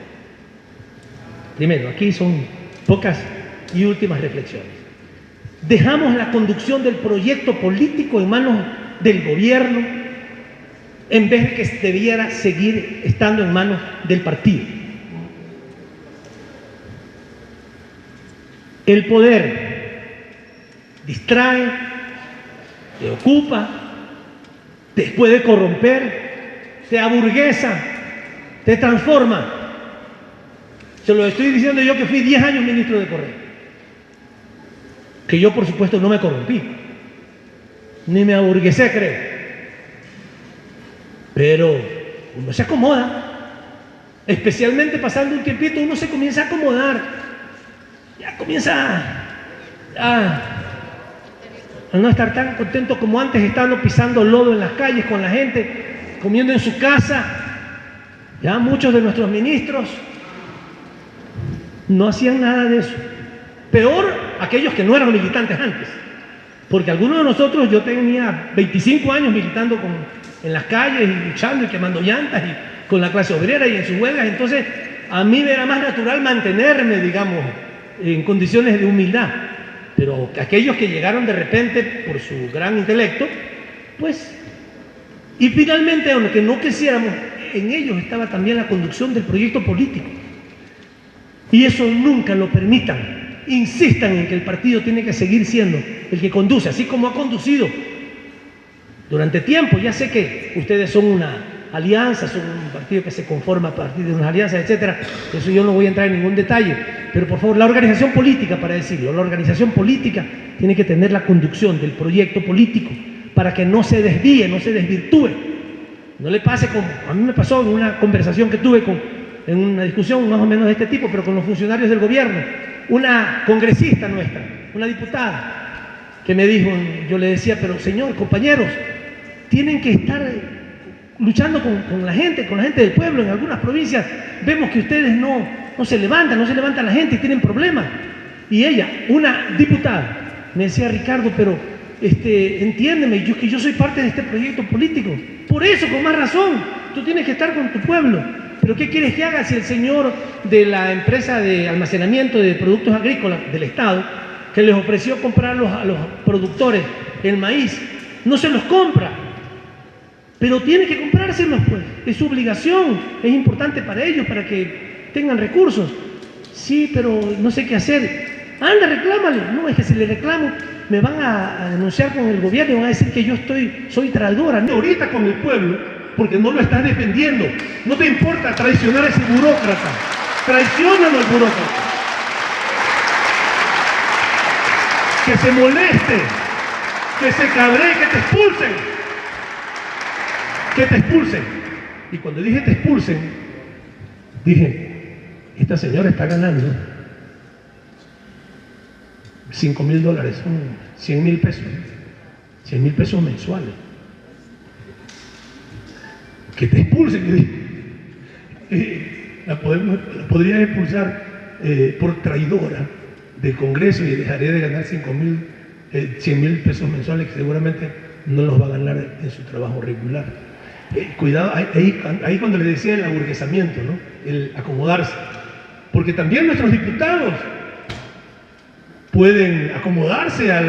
A: Primero, aquí son pocas y últimas reflexiones. Dejamos la conducción del proyecto político en manos del gobierno en vez de que debiera seguir estando en manos del partido. El poder distrae, te ocupa, te puede corromper, te aburguesa, te transforma. Se lo estoy diciendo yo que fui 10 años ministro de Correo. Que yo, por supuesto, no me corrompí, ni me aburguesé, creo. Pero uno se acomoda, especialmente pasando un tiempito, uno se comienza a acomodar, ya comienza a no estar tan contento como antes, estando pisando lodo en las calles con la gente, comiendo en su casa. Ya muchos de nuestros ministros no hacían nada de eso. Peor aquellos que no eran militantes antes, porque algunos de nosotros, yo tenía 25 años militando en las calles y luchando y quemando llantas y con la clase obrera y en sus huelgas, entonces a mí me era más natural mantenerme, digamos, en condiciones de humildad. Pero aquellos que llegaron de repente por su gran intelecto, pues, y finalmente, aunque no quisiéramos, en ellos estaba también la conducción del proyecto político. Y eso nunca lo permitan. Insistan en que el partido tiene que seguir siendo el que conduce, así como ha conducido durante tiempo. Ya sé que ustedes son una alianza, son un partido que se conforma a partir de unas alianzas, etcétera. Eso yo no voy a entrar en ningún detalle. Pero por favor, la organización política, para decirlo, la organización política tiene que tener la conducción del proyecto político para que no se desvíe, no se desvirtúe. No le pase como a mí me pasó en una conversación que tuve en una discusión más o menos de este tipo, pero con los funcionarios del gobierno. Una congresista nuestra, una diputada, que me dijo, yo le decía, pero señor, compañeros, tienen que estar luchando con la gente del pueblo. En algunas provincias vemos que ustedes no se levanta la gente y tienen problemas. Y ella, una diputada, me decía, Ricardo, pero entiéndeme, yo soy parte de este proyecto político. Por eso, con más razón, tú tienes que estar con tu pueblo. ¿Pero qué quieres que haga si el señor de la empresa de almacenamiento de productos agrícolas del Estado, que les ofreció comprarlos a los productores el maíz, no se los compra? Pero tiene que comprárselos, pues. Es su obligación, es importante para ellos, para que tengan recursos. Sí, pero no sé qué hacer. Anda, reclámale. No, es que si le reclamo, me van a denunciar con el gobierno y van a decir que yo soy traidora. Ahorita con el pueblo, porque no lo estás defendiendo. No te importa traicionar a ese burócrata. Traiciónalo al burócrata. Que se moleste, que se cabree, que te expulsen. Que te expulsen. Y cuando dije te expulsen, dije, esta señora está ganando $5,000, son 100,000 pesos. 100,000 pesos mensuales. Que te expulsen, la podría expulsar por traidora del Congreso y dejaré de ganar 100,000 pesos mensuales, que seguramente no los va a ganar en su trabajo regular. Cuidado, ahí cuando le decía el aburguesamiento, ¿no? El acomodarse, porque también nuestros diputados pueden acomodarse a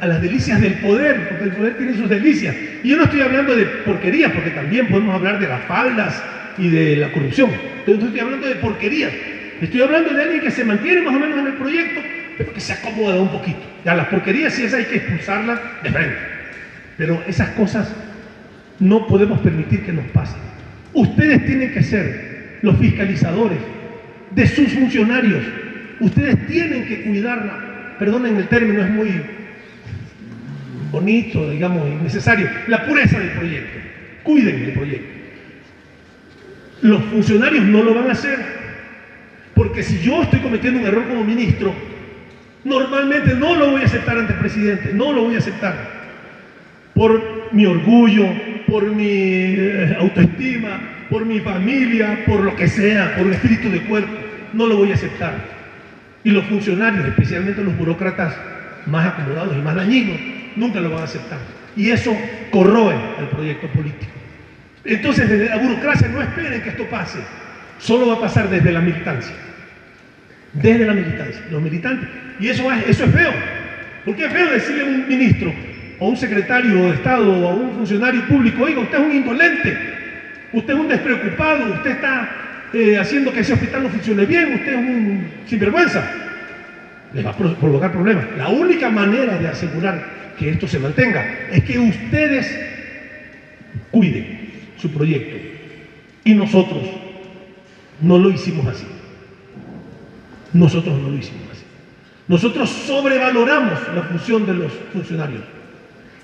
A: las delicias del poder, porque el poder tiene sus delicias. Y yo no estoy hablando de porquerías, porque también podemos hablar de las faldas y de la corrupción. Entonces no estoy hablando de porquerías. Estoy hablando de alguien que se mantiene más o menos en el proyecto, pero que se acomoda un poquito. Ya las porquerías sí, esas hay que expulsarlas de frente. Pero esas cosas no podemos permitir que nos pasen. Ustedes tienen que ser los fiscalizadores de sus funcionarios. Ustedes tienen que cuidarla. Perdonen el término, es muy bonito, digamos, innecesario. La pureza del proyecto. Cuiden el proyecto. Los funcionarios no lo van a hacer, porque si yo estoy cometiendo un error como ministro, Normalmente no lo voy a aceptar ante el presidente, no lo voy a aceptar. Por mi orgullo, por mi autoestima, por mi familia, por lo que sea, por el espíritu de cuerpo, no lo voy a aceptar. Y los funcionarios, especialmente los burócratas más acomodados y más dañinos, nunca lo van a aceptar. Y eso corroe el proyecto político. Entonces, desde la burocracia no esperen que esto pase. Solo va a pasar desde la militancia. Desde la militancia, los militantes. Y eso es feo. Porque es feo decirle a un ministro, o a un secretario de Estado, o a un funcionario público: oiga, usted es un indolente, usted es un despreocupado, usted está haciendo que ese hospital no funcione bien, usted es un sinvergüenza. Les va a provocar problemas. La única manera de asegurar que esto se mantenga es que ustedes cuiden su proyecto. Y nosotros no lo hicimos así. Nosotros no lo hicimos así. Nosotros sobrevaloramos la función de los funcionarios.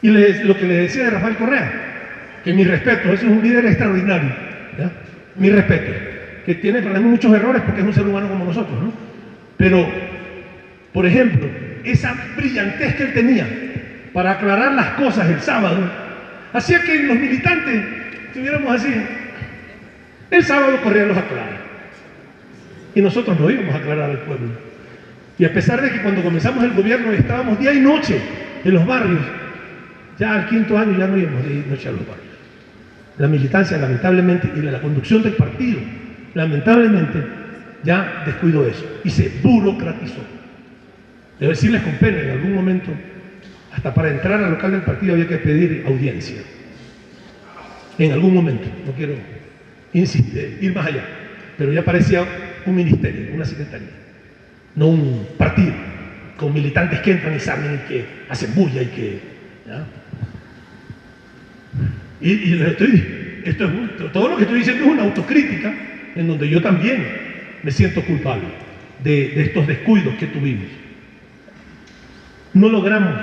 A: Y lo que le decía de Rafael Correa, que mi respeto, ese es un líder extraordinario, ¿ya? Mi respeto, que tiene para mí muchos errores porque es un ser humano como nosotros, ¿no? Pero, por ejemplo, esa brillantez que él tenía para aclarar las cosas el sábado, hacía que los militantes estuviéramos así. El sábado Correa los aclara. Y nosotros no íbamos a aclarar al pueblo. Y a pesar de que cuando comenzamos el gobierno estábamos día y noche en los barrios, ya al quinto año ya no íbamos de noche a los barrios. La militancia, lamentablemente, y la conducción del partido, lamentablemente, ya descuidó eso y se burocratizó. Debo decirles con pena, en algún momento, hasta para entrar al local del partido había que pedir audiencia. En algún momento, no quiero ir más allá, pero ya parecía un ministerio, una secretaría, no un partido, con militantes que entran y salen y que hacen bulla y que... ¿ya? Todo lo que estoy diciendo es una autocrítica en donde yo también me siento culpable de estos descuidos que tuvimos. No logramos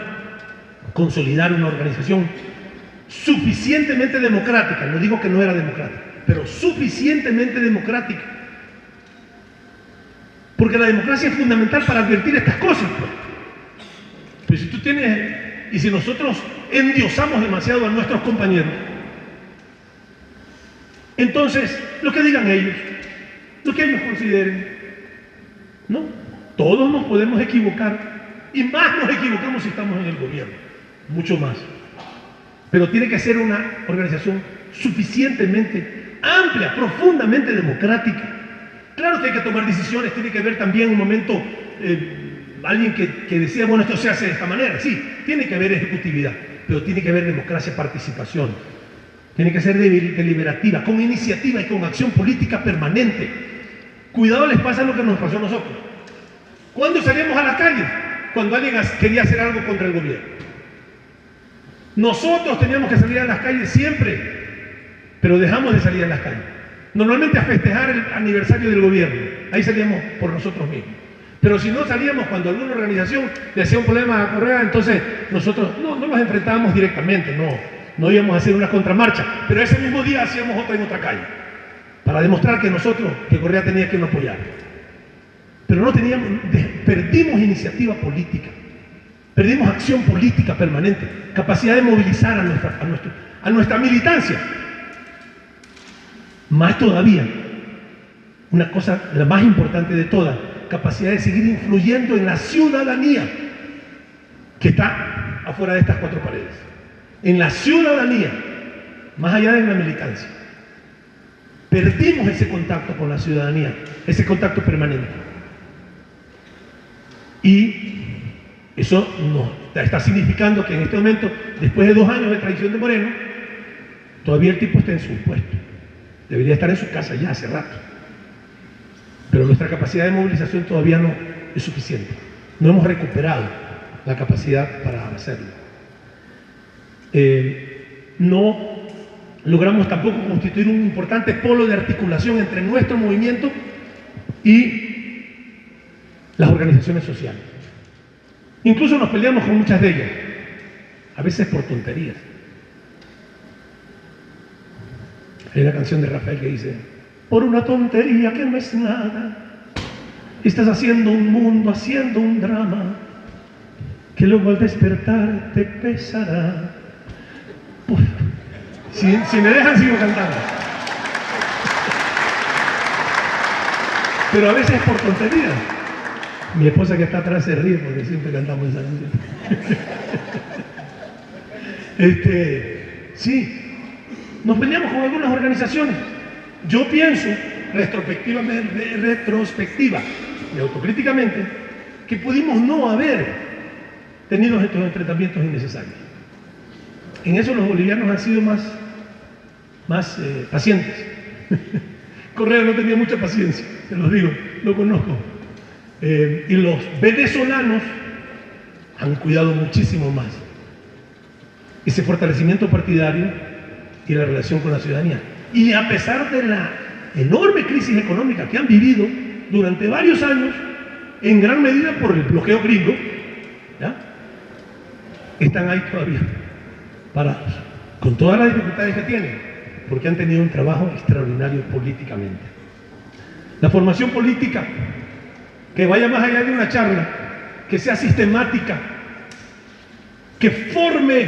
A: consolidar una organización suficientemente democrática, no digo que no era democrática, pero suficientemente democrática. Porque la democracia es fundamental para advertir estas cosas, pues. Pero si tú tienes, y si nosotros endiosamos demasiado a nuestros compañeros, entonces lo que digan ellos, lo que ellos consideren, no, todos nos podemos equivocar, y más nos equivocamos si estamos en el gobierno, mucho más. Pero tiene que ser una organización suficientemente amplia, profundamente democrática. Claro que hay que tomar decisiones, tiene que haber también un momento, alguien que decía, bueno, esto se hace de esta manera. Sí, tiene que haber ejecutividad, pero tiene que haber democracia, participación. Tiene que ser deliberativa, con iniciativa y con acción política permanente. Cuidado les pasa lo que nos pasó a nosotros. ¿Cuándo salíamos a las calles? Cuando alguien quería hacer algo contra el gobierno. Nosotros teníamos que salir a las calles siempre, pero dejamos de salir a las calles. Normalmente a festejar el aniversario del gobierno, ahí salíamos por nosotros mismos. Pero si no salíamos cuando alguna organización le hacía un problema a Correa, entonces nosotros no los enfrentábamos directamente, no íbamos a hacer una contramarcha, pero ese mismo día hacíamos otra en otra calle, para demostrar que Correa tenía que no apoyar. Pero no teníamos, perdimos iniciativa política, perdimos acción política permanente, capacidad de movilizar a nuestra militancia. Más todavía, una cosa, la más importante de todas, capacidad de seguir influyendo en la ciudadanía que está afuera de estas cuatro paredes. En la ciudadanía, más allá de la militancia. Perdimos ese contacto con la ciudadanía, ese contacto permanente. Y eso nos está significando que en este momento, después de 2 años de traición de Moreno, todavía el tipo está en su puesto. Debería estar en su casa ya hace rato. Pero nuestra capacidad de movilización todavía no es suficiente. No hemos recuperado la capacidad para hacerlo. No logramos tampoco constituir un importante polo de articulación entre nuestro movimiento y las organizaciones sociales. Incluso nos peleamos con muchas de ellas, a veces por tonterías. Hay una canción de Rafael que dice: por una tontería que no es nada, estás haciendo un mundo, haciendo un drama. que luego al despertar te pesará. Uf, si me dejan sigo cantando. Pero a veces por tontería. Mi esposa que está atrás se ríe porque siempre cantamos esa canción. Sí, nos peleamos con algunas organizaciones. Yo pienso, retrospectiva y autocríticamente, que pudimos no haber tenido estos enfrentamientos innecesarios. En eso los bolivianos han sido más pacientes. Correa no tenía mucha paciencia, te lo digo, lo conozco. Y los venezolanos han cuidado muchísimo más ese fortalecimiento partidario y la relación con la ciudadanía. Y a pesar de la enorme crisis económica que han vivido durante varios años, en gran medida por el bloqueo gringo, ¿ya?, están ahí todavía, parados, con todas las dificultades que tienen, porque han tenido un trabajo extraordinario políticamente. La formación política, que vaya más allá de una charla, que sea sistemática, que forme,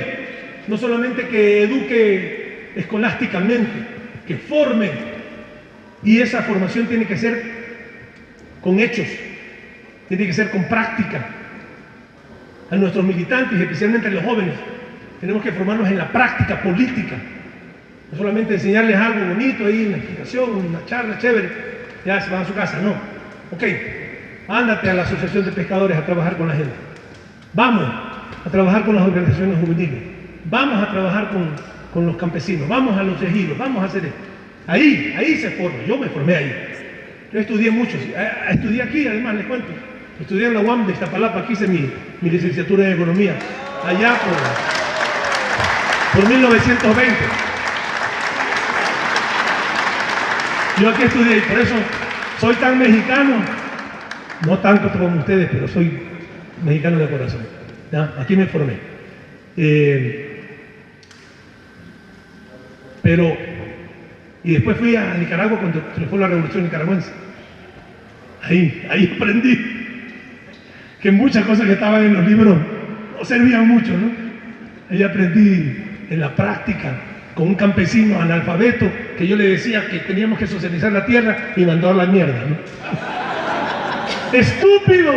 A: no solamente que eduque escolásticamente, que forme, y esa formación tiene que ser con hechos, tiene que ser con práctica. A nuestros militantes, especialmente a los jóvenes, tenemos que formarnos en la práctica política, no solamente enseñarles algo bonito ahí, una explicación, una charla chévere, ya se van a su casa, no. Ok, ándate a la asociación de pescadores a trabajar con la gente, vamos a trabajar con las organizaciones juveniles, vamos a trabajar con los campesinos, vamos a los ejidos, vamos a hacer esto. Ahí se forma, yo me formé ahí. Yo estudié mucho, estudié aquí, además les cuento. Estudié en la UAM de Iztapalapa, aquí hice mi licenciatura en Economía, allá por 1920. Yo aquí estudié y por eso soy tan mexicano, no tanto como ustedes, pero soy mexicano de corazón. ¿Ya? Aquí me formé. Y después fui a Nicaragua cuando triunfó la revolución nicaragüense. Ahí aprendí que muchas cosas que estaban en los libros no servían mucho, ¿no? Ahí aprendí en la práctica con un campesino analfabeto que yo le decía que teníamos que socializar la tierra y mandó a la mierda, ¿no? ¡Estúpido!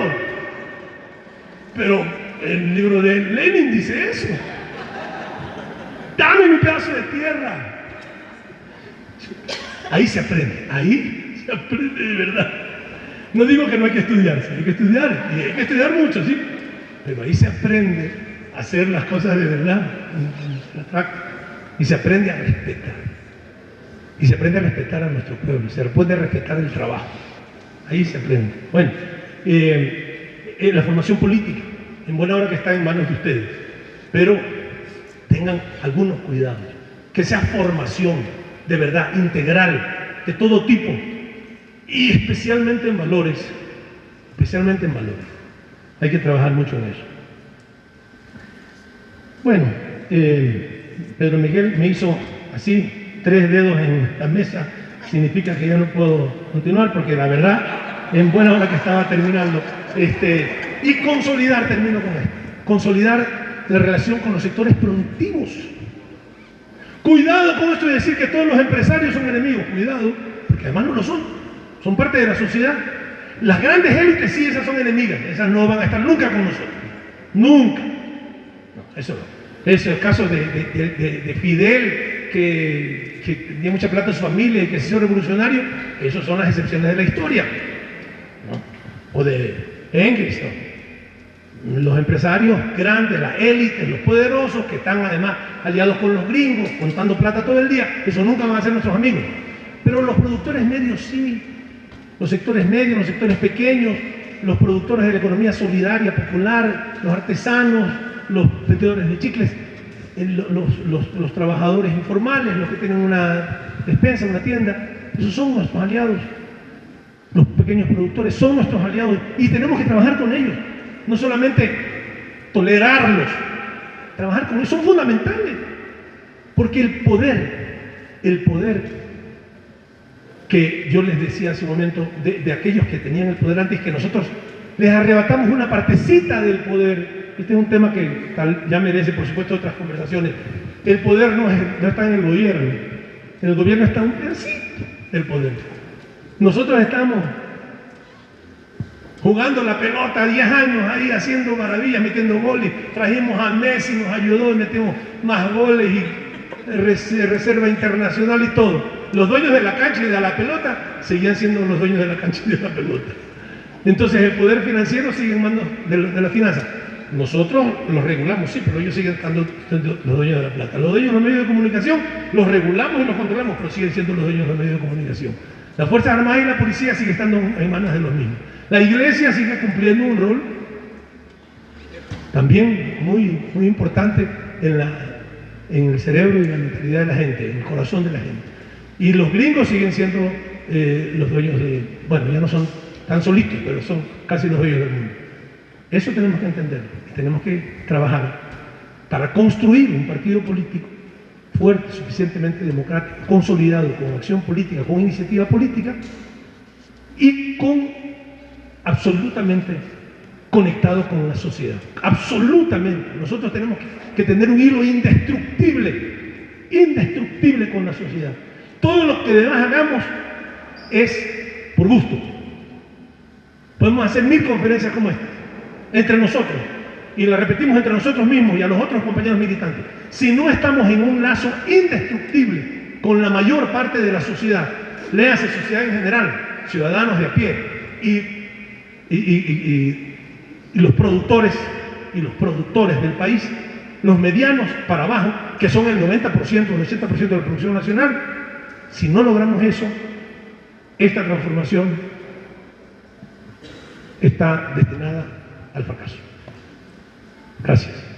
A: Pero el libro de Lenin dice eso. ¡Dame mi pedazo de tierra! Ahí se aprende de verdad. No digo que no hay que estudiar, hay que estudiar, y hay que estudiar mucho, sí, pero ahí se aprende a hacer las cosas de verdad, y se aprende a respetar, y se aprende a respetar a nuestro pueblo, se puede respetar el trabajo, ahí se aprende. Bueno, la formación política, en buena hora que está en manos de ustedes, pero tengan algunos cuidados, que sea formación de verdad, integral, de todo tipo, y especialmente en valores, hay que trabajar mucho en eso. Bueno, Pedro Miguel me hizo así, 3 dedos en la mesa, significa que ya no puedo continuar, porque la verdad, en buena hora que estaba terminando, y consolidar, termino con esto, consolidar la relación con los sectores productivos. Cuidado con esto de decir que todos los empresarios son enemigos, cuidado, porque además no lo son parte de la sociedad. Las grandes élites sí, esas son enemigas, esas no van a estar nunca con nosotros, nunca. No, eso no. Es el caso de Fidel, que tenía mucha plata en su familia y que se hizo revolucionario, esas son las excepciones de la historia, ¿no? O de Engels, ¿no? Los empresarios grandes, las élites, los poderosos, que están además aliados con los gringos, contando plata todo el día, eso nunca van a ser nuestros amigos. Pero los productores medios sí, los sectores medios, los sectores pequeños, los productores de la economía solidaria, popular, los artesanos, los vendedores de chicles, los trabajadores informales, los que tienen una despensa, una tienda, esos son nuestros aliados. Los pequeños productores son nuestros aliados y tenemos que trabajar con ellos. No solamente tolerarlos, trabajar con ellos, son fundamentales, porque el poder que yo les decía hace un momento, de aquellos que tenían el poder antes, que nosotros les arrebatamos una partecita del poder este es un tema que ya merece, por supuesto, otras conversaciones. El poder no está en el gobierno está un pedacito del poder. Nosotros estamos jugando la pelota 10 años ahí, haciendo maravillas, metiendo goles. Trajimos a Messi, nos ayudó y metemos más goles y reserva internacional y todo. Los dueños de la cancha y de la pelota seguían siendo los dueños de la cancha y de la pelota. Entonces el poder financiero sigue en manos de la finanza. Nosotros los regulamos, sí, pero ellos siguen estando los dueños de la plata. Los dueños de los medios de comunicación los regulamos y los controlamos, pero siguen siendo los dueños de los medios de comunicación. Las Fuerzas Armadas y la policía siguen estando en manos de los mismos. La iglesia sigue cumpliendo un rol también muy, muy importante en el cerebro y la mentalidad de la gente, en el corazón de la gente. Y los gringos siguen siendo los dueños de, bueno, ya no son tan solitos, pero son casi los dueños del mundo. Eso tenemos que entender, tenemos que trabajar para construir un partido político fuerte, suficientemente democrático, consolidado, con acción política, con iniciativa política y absolutamente conectado con la sociedad. Absolutamente. Nosotros tenemos que tener un hilo indestructible con la sociedad. Todo lo que demás hagamos es por gusto. Podemos hacer 1000 conferencias como esta, entre nosotros, y la repetimos entre nosotros mismos y a los otros compañeros militantes. Si no estamos en un lazo indestructible con la mayor parte de la sociedad, léase sociedad en general, ciudadanos de a pie, y los productores del país, los medianos para abajo, que son el 90%, el 80% de la producción nacional, si no logramos eso, esta transformación está destinada al fracaso. Gracias.